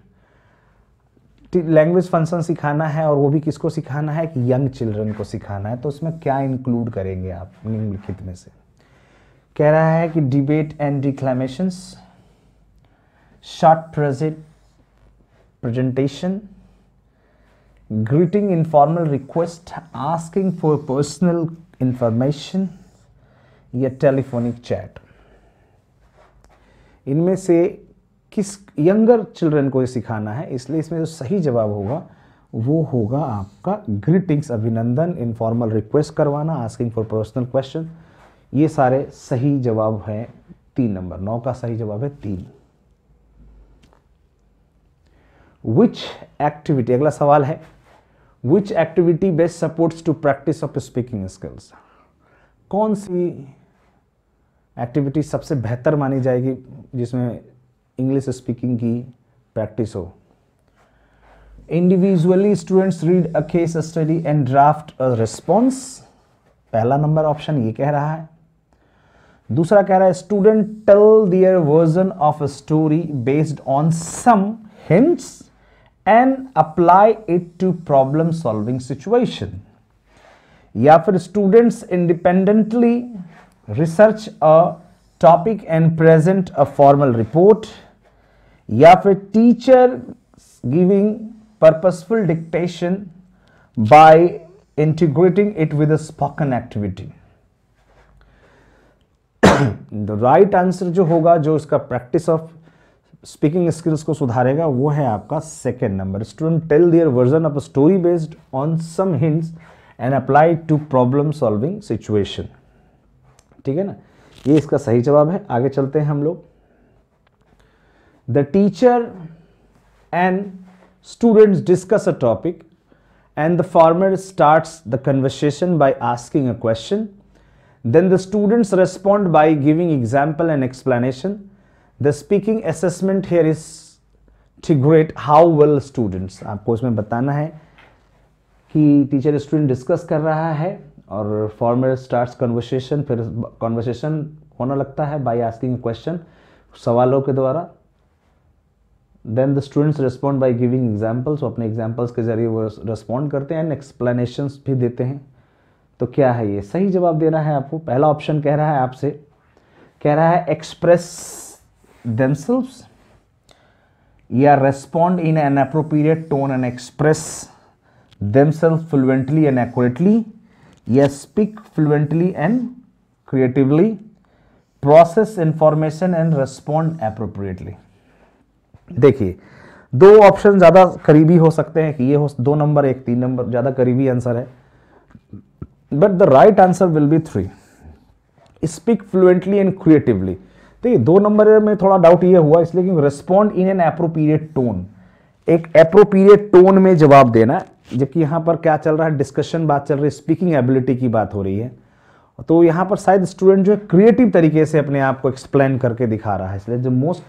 Language function सिखाना है और वो भी किसको सिखाना है कि यंग चिल्ड्रन को सिखाना है, तो उसमें क्या इंक्लूड करेंगे आप निम्नलिखित में से? कह रहा है कि debate and declamations, short presentation, greeting informal request, asking for personal information, या टेलीफोनिक चैट। इनमें से किस यंगर चिल्ड्रन को सिखाना है, इसलिए इसमें जो सही जवाब होगा वो होगा आपका ग्रीटिंग्स, अभिनंदन, इनफॉर्मल रिक्वेस्ट करवाना, आस्किंग फॉर पर्सनल क्वेश्चन। ये सारे सही जवाब हैं 3 नंबर। 9 का सही जवाब है 3। विच एक्टिविटी, अगला सवाल है which activity best supports to practice of speaking skills. कौन सी एक्टिविटी सबसे बेहतर मानी जाएगी जिसमें इंग्लिश स्पीकिंग की प्रैक्टिस हो? Individually students read a case study and draft a response, पहला नंबर ऑप्शन ये कह रहा है। दूसरा कह रहा है student tell their version of a story based on some hints and apply it to problem solving situation. या फिर students independently research a topic and present a formal report. या फिर teacher giving purposeful dictation by integrating it with a spoken activity. The right answer जो होगा, जो इसका practice of speaking skills को सुधारेगा, वो है आपका second number. Student tell their version of a story based on some hints and apply to problem solving situation. ठीक है ना, ये इसका सही जवाब है. आगे चलते हैं हम लोग. The teacher and students discuss a topic and the farmer starts the conversation by asking a question. Then the students respond by giving example and explanation. The speaking assessment here is to grade how well students. आपको इसमें बताना है कि teacher student discuss कर रहा है और farmer starts conversation, फिर कन्वर्सेशन होने लगता है बाय आस्किंग क्वेश्चन, सवालों के द्वारा. Then the students respond by giving examples, अपने एग्जाम्पल्स के जरिए वो रिस्पॉन्ड करते हैं एंड एक्सप्लेनेशंस भी देते हैं. तो क्या है ये? सही जवाब देना है आपको. पहला ऑप्शन कह रहा है आपसे, कह रहा है एक्सप्रेस देमसेल्व्स, या respond in an appropriate tone and express themselves fluently and accurately, या speak fluently and creatively, process information and respond appropriately. देखिए, दो ऑप्शन ज़्यादा करीबी हो सकते हैं कि ये हो 2 नंबर 1 3 नंबर, ज़्यादा करीबी आंसर है. But the right answer will B 3, speak fluently and creatively. देखिए 2 नंबर में थोड़ा डाउट ये हुआ इसलिए कि respond in an appropriate tone, एक एप्रोप्रिएट टोन में जवाब देना, जबकि यहाँ पर क्या चल रहा है, डिस्कशन बात चल रही है, स्पीकिंग एबिलिटी की बात हो रही है. तो यहाँ पर शायद स्टूडेंट जो है क्रिएटिव तरीके से अपने आप को एक्सप्लेन करके दिखा रहा है, इसलिए जो मोस्ट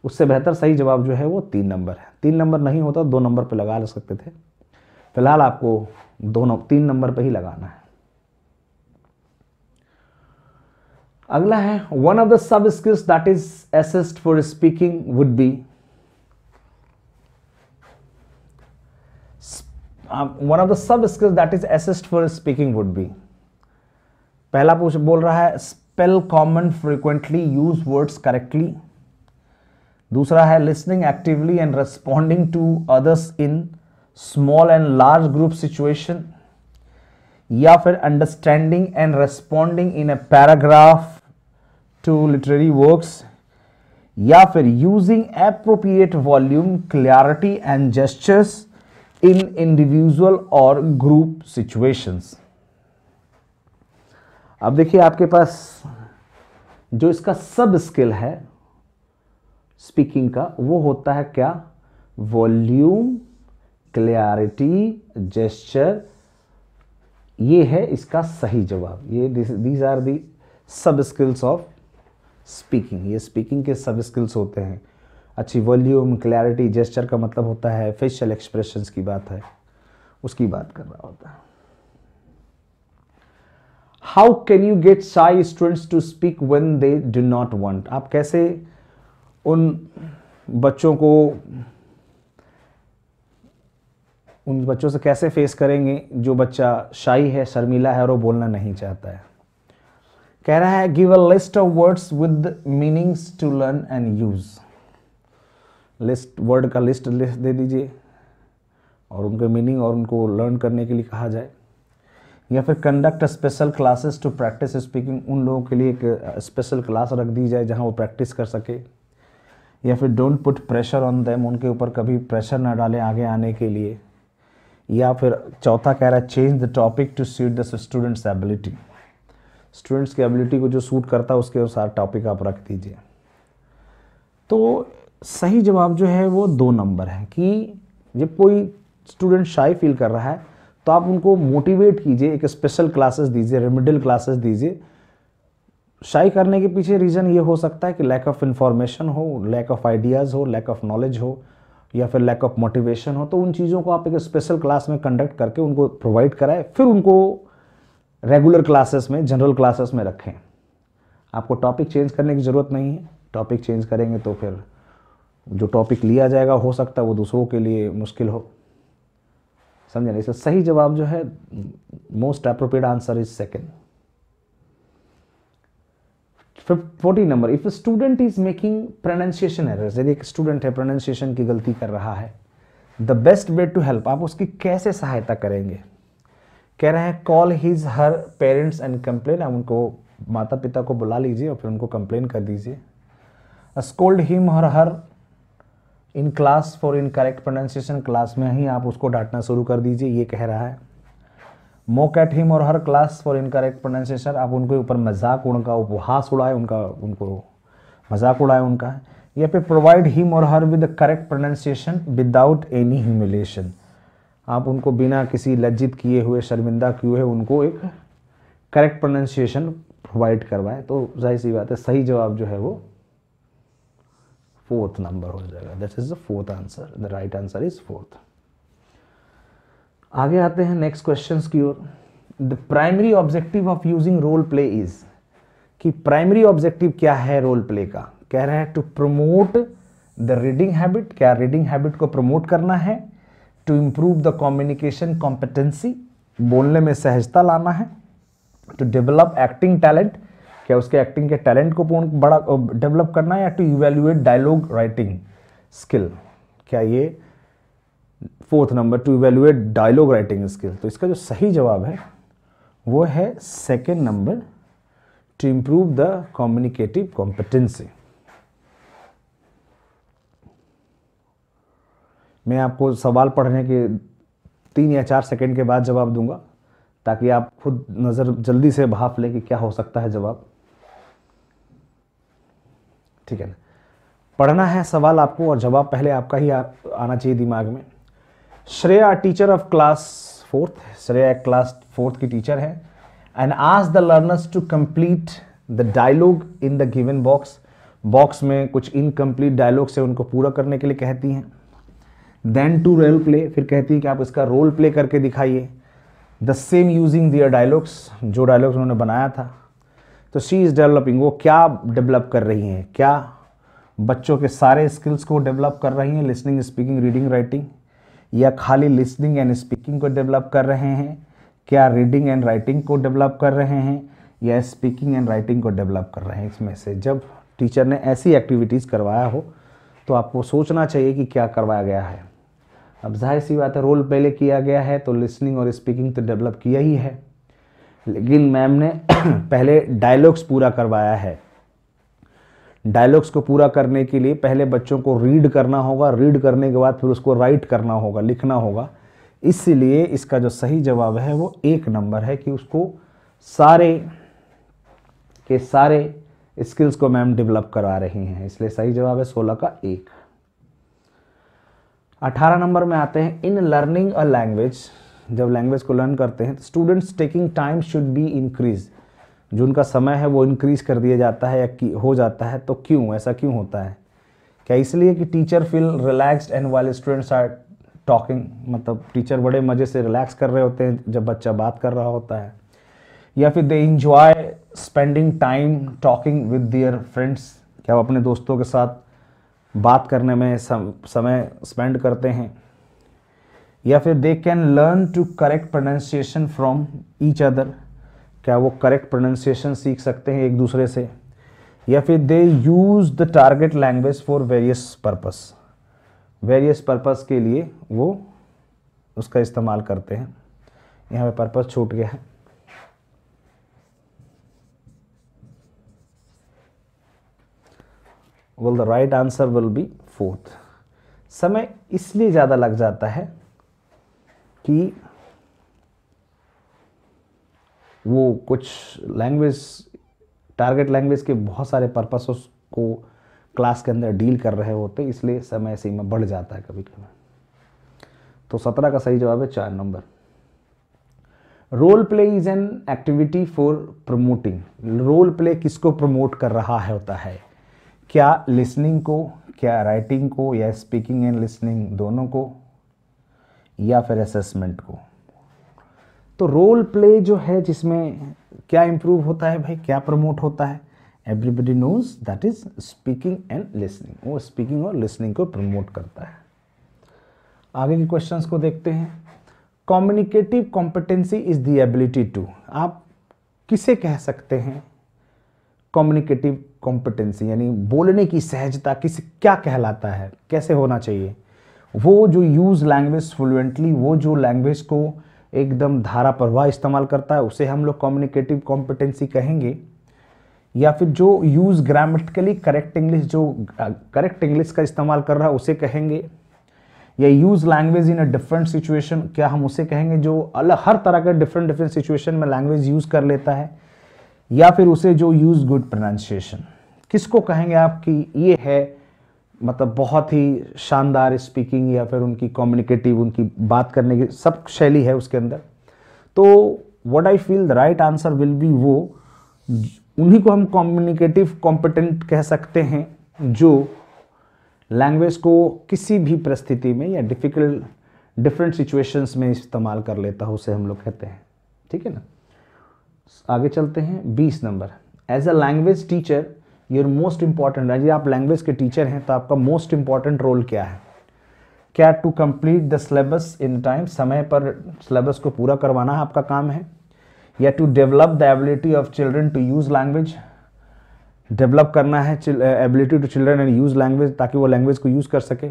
उससे बेहतर सही जवाब जो है वो 3 नंबर है. 3 नंबर नहीं होता 2 नंबर पे लगा सकते थे. फिलहाल आपको 3 नंबर पे ही लगाना है. अगला है, one of the sub skills that is assessed for speaking would be. One of the sub skills that is assessed for speaking would be. पहला बोल रहा है spell common frequently, use words correctly. दूसरा है listening actively and responding to others in small and large group situation, या फिर understanding and responding in a paragraph to literary works, या फिर using appropriate volume, clarity and gestures in individual और group situations. अब देखिए आपके पास जो इसका सब स्किल है स्पीकिंग का, वो होता है क्या, वॉल्यूम, क्लैरिटी, जेस्चर. ये है इसका सही जवाब. ये दीज आर दी सब स्किल्स ऑफ स्पीकिंग. ये स्पीकिंग के सब स्किल्स होते हैं. अच्छी वॉल्यूम, क्लैरिटी, जेस्चर का मतलब होता है फेशियल एक्सप्रेशंस की बात है, उसकी बात कर रहा होता है. How can you get shy students to speak when they do not want. आप कैसे उन बच्चों से कैसे फेस करेंगे जो बच्चा शाई है, शर्मीला है और वो बोलना नहीं चाहता है. कह रहा है give a list of words with meanings to learn and use. List, word का लिस्ट दे दीजिए और उनके मीनिंग और उनको लर्न करने के लिए कहा जाए. या फिर conduct special classes to practise speaking. उन लोगों के लिए एक स्पेशल क्लास रख दी जाए जहां वो प्रैक्टिस कर सके. या फिर don't put pressure on them, उनके ऊपर कभी प्रेशर ना डालें आगे आने के लिए. या फिर चौथा कह रहा है change the topic to suit the students ability. Students की एबिलिटी को जो सूट करता है उसके अनुसार टॉपिक आप रख दीजिए. तो सही जवाब जो है वो 2 नंबर है कि जब कोई स्टूडेंट शाई फील कर रहा है तो आप उनको मोटिवेट कीजिए, एक स्पेशल क्लासेस दीजिए, रेमेडियल क्लासेस दीजिए. शाई करने के पीछे रीज़न ये हो सकता है कि लैक ऑफ इन्फॉर्मेशन हो, लैक ऑफ आइडियाज़ हो, लैक ऑफ नॉलेज हो, या फिर लैक ऑफ मोटिवेशन हो. तो उन चीज़ों को आप एक स्पेशल क्लास में कंडक्ट करके उनको प्रोवाइड कराएं, फिर उनको रेगुलर क्लासेस में, जनरल क्लासेस में रखें. आपको टॉपिक चेंज करने की ज़रूरत नहीं है. टॉपिक चेंज करेंगे तो फिर जो टॉपिक लिया जाएगा हो सकता है वो दूसरों के लिए मुश्किल हो. समझे ना. इसका सही जवाब जो है, most appropriate answer is second. 14 number, if student is making pronunciation errors. यदि एक स्टूडेंट है प्रोनाउंसिएशन की गलती कर रहा है, the best way to help, आप उसकी कैसे सहायता करेंगे। कह रहे हैं call his her parents and complain, आप उनको माता पिता को बुला लीजिए और फिर उनको कंप्लेन कर दीजिए। Scold him or her in class for incorrect pronunciation, class में ही आप उसको डांटना शुरू कर दीजिए, ये कह रहा है। Mock at him or her class for incorrect pronunciation, आप उनके ऊपर मजाक, उनका उपहास उड़ाए, उनको मजाक उड़ाए उनका। या फिर provide him or her with correct pronunciation without any humiliation, आप उनको बिना किसी लज्जित किए हुए, शर्मिंदा किए हुए उनको एक करेक्ट प्रोनाउंसिएशन प्रोवाइड करवाएं। तो जाहिर सी बात है सही जवाब जो है वो 4th नंबर हो जाएगा। That is the 4th answer, the right answer is 4th। आगे आते हैं नेक्स्ट क्वेश्चंस की ओर। The primary objective of using role play is, कि प्राइमरी ऑब्जेक्टिव क्या है रोल प्ले का। कह रहे हैं to promote the reading habit, क्या रीडिंग हैबिट को प्रमोट करना है। To improve the communication competency, बोलने में सहजता लाना है। टू डेवलप एक्टिंग टैलेंट, क्या उसके एक्टिंग के टैलेंट को बड़ा डेवलप करना है। या to evaluate dialogue writing skill, क्या ये 4th number, to evaluate dialogue writing skill. तो इसका जो सही जवाब है वो है 2nd number, to improve the communicative competency. मैं आपको सवाल पढ़ने के 3 या 4 सेकंड के बाद जवाब दूंगा ताकि आप खुद नज़र जल्दी से भाप लें कि क्या हो सकता है जवाब। ठीक है ना, पढ़ना है सवाल आपको और जवाब पहले आपका ही आना चाहिए दिमाग में। Shreya teacher of class 4th, Shreya class 4th की टीचर है। And ask the learners to complete the dialogue in the given box, box में कुछ इनकम्प्लीट डायलॉग से उनको पूरा करने के लिए कहती हैं। देन टू रोल प्ले, फिर कहती है कि आप इसका रोल प्ले करके दिखाइए। The same using their dialogues, जो डायलॉग्स उन्होंने बनाया था। तो शी इज़ डेवलपिंग, वो क्या डेवलप कर रही हैं, क्या बच्चों के सारे स्किल्स को डेवलप कर रही हैं, लिसनिंग, स्पीकिंग, रीडिंग, राइटिंग, या खाली लिसनिंग एंड स्पीकिंग को डेवलप कर रहे हैं। क्या रीडिंग एंड राइटिंग को डेवलप कर रहे हैं या स्पीकिंग एंड राइटिंग को डेवलप कर रहे हैं। इसमें से जब टीचर ने ऐसी एक्टिविटीज़ करवाया हो तो आपको सोचना चाहिए कि क्या करवाया गया है। अब जाहिर सी बात है रोल प्ले किया गया है तो लिसनिंग और स्पीकिंग तो डेवलप किया ही है, लेकिन मैम ने पहले डायलॉग्स पूरा करवाया है। डायलॉग्स को पूरा करने के लिए पहले बच्चों को रीड करना होगा, रीड करने के बाद फिर उसको राइट करना होगा, लिखना होगा। इसलिए इसका जो सही जवाब है वो 1 नंबर है कि उसको सारे के सारे स्किल्स को मैम डेवलप करा रही हैं, इसलिए सही जवाब है 16 का 1। 18 नंबर में आते हैं इन लर्निंग अ लैंग्वेज, जब लैंग्वेज को लर्न करते हैं तो students taking time should be increase, जो उनका समय है वो इंक्रीज कर दिया जाता है या हो जाता है, तो क्यों, ऐसा क्यों होता है। क्या इसलिए कि teacher feel relaxed and while students are talking, मतलब टीचर बड़े मज़े से रिलैक्स कर रहे होते हैं जब बच्चा बात कर रहा होता है। या फिर they enjoy spending time talking with their friends, क्या वो अपने दोस्तों के साथ बात करने में समय स्पेंड करते हैं। या फिर they can learn to correct pronunciation from each other, क्या वो करेक्ट प्रोनाउंसिएशन सीख सकते हैं एक दूसरे से। या फिर they use the target language for various purpose, various purpose के लिए वो उसका इस्तेमाल करते हैं। यहाँ पे पर्पस छूट गया है। Well, the right answer will be 4th। समय इसलिए ज़्यादा लग जाता है कि वो कुछ लैंग्वेज, टारगेट लैंग्वेज के बहुत सारे पर्पसों को क्लास के अंदर डील कर रहे होते, इसलिए समय सीमा बढ़ जाता है कभी कभी। तो 17 का सही जवाब है 4 number. Role play is an activity for promoting, role play किसको प्रमोट कर रहा है होता है, क्या लिसनिंग को, क्या राइटिंग को, या स्पीकिंग एंड लिसनिंग दोनों को, या फिर असेसमेंट को। तो रोल प्ले जो है जिसमें क्या इंप्रूव होता है भाई, क्या प्रमोट होता है, everybody knows that is speaking and listening, वो स्पीकिंग और लिसनिंग को प्रमोट करता है। आगे के क्वेश्चंस को देखते हैं। Communicative competency is the ability to, आप किसे कह सकते हैं कम्युनिकेटिव कॉम्पिटेंसी, यानी बोलने की सहजता किस क्या कहलाता है, कैसे होना चाहिए। वो जो यूज़ लैंग्वेज फ्लुएंटली, वो जो लैंग्वेज को एकदम धारा प्रवाह इस्तेमाल करता है, उसे हम लोग कम्युनिकेटिव कॉम्पिटेंसी कहेंगे। या फिर जो यूज़ ग्रामेटिकली करेक्ट इंग्लिश, जो करेक्ट इंग्लिश का इस्तेमाल कर रहा है, उसे कहेंगे। या use language in a different situation, क्या हम उसे कहेंगे जो अलग हर तरह के डिफरेंट सिचुएशन में लैंग्वेज यूज़ कर लेता है। या फिर उसे जो यूज़ गुड प्रोनाउंसिएशन, किसको कहेंगे आप कि ये है मतलब बहुत ही शानदार स्पीकिंग या फिर उनकी कम्युनिकेटिव, उनकी बात करने की सब शैली है उसके अंदर। तो what I feel the right answer will B वो, उन्हीं को हम कम्युनिकेटिव कॉम्पिटेंट कह सकते हैं जो लैंग्वेज को किसी भी परिस्थिति में या डिफरेंट सिचुएशंस में इस्तेमाल कर लेता हो, उसे हम लोग कहते हैं। ठीक है ना। आगे चलते हैं 20 number. As a language teacher your most important, यदि आप लैंग्वेज के टीचर हैं तो आपका मोस्ट इंपॉर्टेंट रोल क्या है? क्या to complete the syllabus in time, समय पर सिलेबस को पूरा करवाना आपका काम है। या to develop the ability of children to use language, develop करना है ability to children and use language, ताकि वो लैंग्वेज को यूज़ कर सके।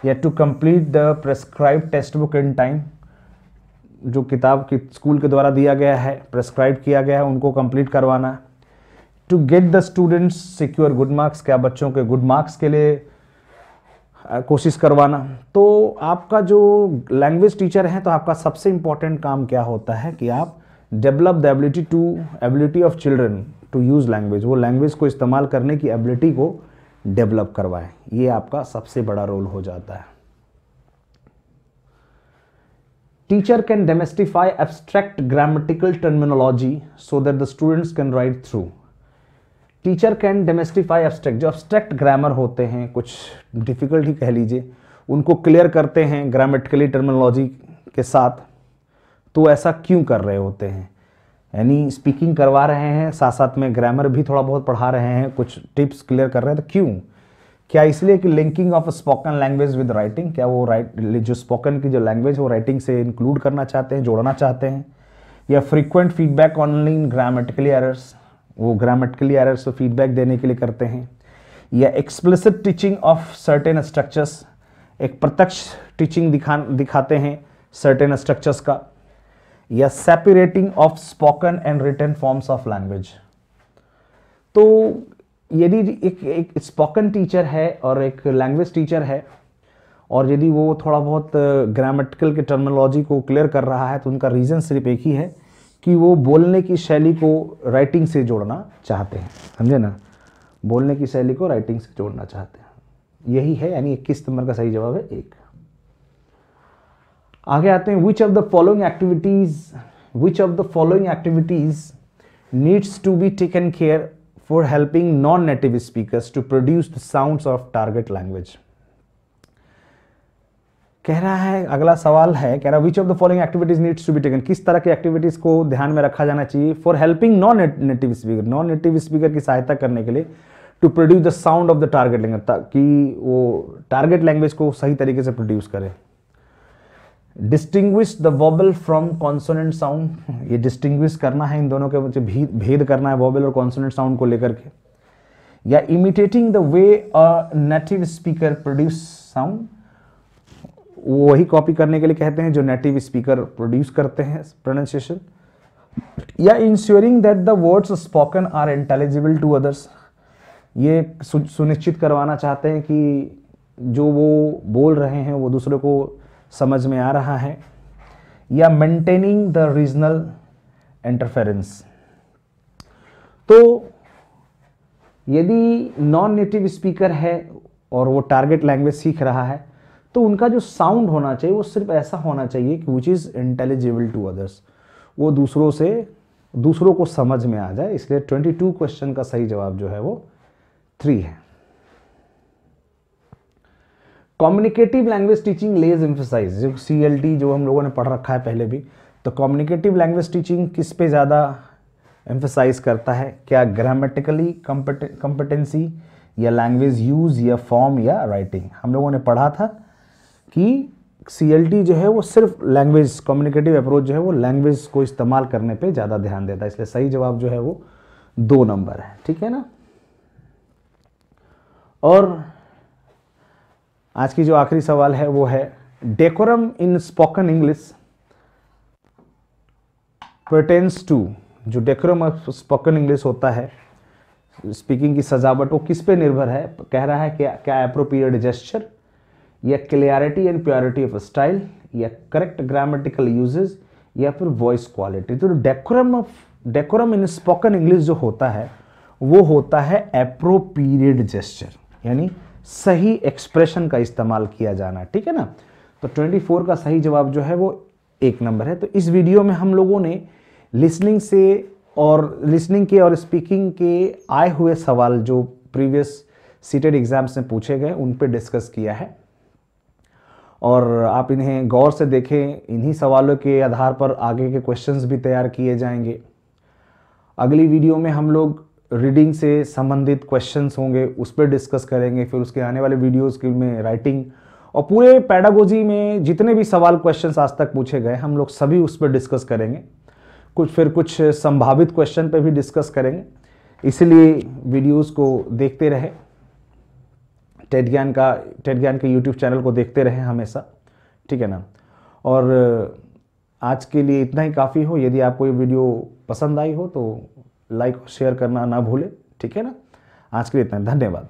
या to complete the prescribe text book in time, जो किताब की स्कूल के द्वारा दिया गया है, प्रेस्क्राइब किया गया है, उनको कंप्लीट करवाना। To get the students secure good marks, क्या बच्चों के गुड मार्क्स के लिए कोशिश करवाना। तो आपका जो लैंग्वेज टीचर है तो आपका सबसे इंपॉर्टेंट काम क्या होता है कि आप develop the ability of children to use language, वो लैंग्वेज को इस्तेमाल करने की एबिलिटी को डेवलप करवाएं। ये आपका सबसे बड़ा रोल हो जाता है। Teacher can demystify abstract grammatical terminology so that the students can write through. Teacher can demystify abstract, जो एब्स्ट्रैक्ट ग्रामर होते हैं, कुछ डिफिकल्ट ही कह लीजिए, उनको क्लियर करते हैं ग्रामेटिकली टर्मिनोलॉजी के साथ। तो ऐसा क्यों कर रहे होते हैं? यानी स्पीकिंग करवा रहे हैं, साथ साथ में ग्रामर भी थोड़ा बहुत पढ़ा रहे हैं, कुछ टिप्स क्लियर कर रहे हैं, तो क्यों? क्या इसलिए कि linking of spoken language with writing, क्या वो जो स्पोकन की जो लैंग्वेज है वो राइटिंग से इंक्लूड करना चाहते हैं, जोड़ना चाहते हैं। या frequent feedback only in grammatically errors, वो ग्रामेटिकली एरर्स को फीडबैक देने के लिए करते हैं। या explicit teaching of certain structures, एक प्रत्यक्ष टीचिंग दिखाते हैं सर्टेन स्ट्रक्चर्स का। या separating of spoken and written forms of language. तो यदि एक स्पोकन टीचर है और एक लैंग्वेज टीचर है, और यदि वो थोड़ा बहुत ग्रामेटिकल के टर्मिनोलॉजी को क्लियर कर रहा है, तो उनका रीज़न सिर्फ एक ही है कि वो बोलने की शैली को राइटिंग से जोड़ना चाहते हैं। समझे ना, बोलने की शैली को राइटिंग से जोड़ना चाहते हैं, यही है। यानी 21 नंबर का सही जवाब है 1। आगे आते हैं, which of the following activities needs to be taken care for helping non native speakers to produce the sounds of target language. कह रहा है, अगला सवाल है, कह रहा which of the following activities needs to be taken, किस तरह की एक्टिविटीज को ध्यान में रखा जाना चाहिए for helping non native speaker की सहायता करने के लिए to produce the sound of the target language, ताकि वो टारगेट लैंग्वेज को सही तरीके से प्रोड्यूस करे। Distinguish the wobble from consonant sound, ये डिस्टिंग्विश करना है इन दोनों के बीच, भेद करना है वोबल और कॉन्सोनेंट साउंड को लेकर के। या imitating the way a native speaker produce sound, वही कॉपी करने के लिए कहते हैं जो नेटिव स्पीकर प्रोड्यूस करते हैं प्रोनाउंसिएशन। या ensuring that the words spoken are intelligible to others, ये सुनिश्चित करवाना चाहते हैं कि जो वो बोल रहे हैं वो दूसरे को समझ में आ रहा है। या मेंटेनिंग द रीजनल इंटरफेरेंस, तो यदि नॉन नेटिव स्पीकर है और वो टारगेट लैंग्वेज सीख रहा है, तो उनका जो साउंड होना चाहिए वो सिर्फ ऐसा होना चाहिए कि which is intelligible to others, वो दूसरों को समझ में आ जाए। इसलिए 22 क्वेश्चन का सही जवाब जो है वो 3 है। कम्युनिकेटिव लैंग्वेज टीचिंग लेज एम्फेसाइज, जो CLT जो हम लोगों ने पढ़ रखा है पहले भी, तो कम्युनिकेटिव लैंग्वेज टीचिंग किस पे ज़्यादा एम्फेसाइज करता है? क्या ग्रामेटिकली कॉम्पिटेंसी, या लैंग्वेज यूज़, या फॉर्म, या राइटिंग? हम लोगों ने पढ़ा था कि CLT जो है वो सिर्फ लैंग्वेज, कम्युनिकेटिव अप्रोच जो है वो लैंग्वेज को इस्तेमाल करने पे ज़्यादा ध्यान देता है, इसलिए सही जवाब जो है वो 2 नंबर है। ठीक है ना। और आज की जो आखिरी सवाल है वो है decorum in spoken English pertains to, जो डेकोरम ऑफ स्पोकन इंग्लिश होता है, स्पीकिंग की सजावट, वो किस पे निर्भर है? कह रहा है क्या एप्रोप्रिएट जेस्चर, या clarity and purity of style, या करेक्ट ग्रामेटिकल यूजेज, या फिर वॉइस क्वालिटी। तो डेकोरम इन स्पोकन इंग्लिश जो होता है वो होता है एप्रोप्रिएट जेस्चर, यानी सही एक्सप्रेशन का इस्तेमाल किया जाना, ठीक है ना। तो 24 का सही जवाब जो है वो 1 नंबर है। तो इस वीडियो में हम लोगों ने लिसनिंग के और स्पीकिंग के आए हुए सवाल जो प्रीवियस सीटेड एग्जाम्स में पूछे गए उन पे डिस्कस किया है, और आप इन्हें गौर से देखें। इन्हीं सवालों के आधार पर आगे के क्वेश्चंस भी तैयार किए जाएंगे। अगली वीडियो में हम लोग रीडिंग से संबंधित क्वेश्चंस होंगे, उस पर डिस्कस करेंगे। फिर उसके आने वाले वीडियोस में राइटिंग और पूरे पेडागोजी में जितने भी सवाल क्वेश्चंस आज तक पूछे गए हम लोग सभी उस पर डिस्कस करेंगे। कुछ संभावित क्वेश्चन पे भी डिस्कस करेंगे। इसलिए वीडियोस को देखते रहे, टेट ज्ञान के यूट्यूब चैनल को देखते रहे हमेशा, ठीक है ना। और आज के लिए इतना ही काफ़ी हो। यदि आपको ये वीडियो पसंद आई हो तो लाइक और शेयर करना ना भूलें, ठीक है ना। आज के लिए इतना, धन्यवाद।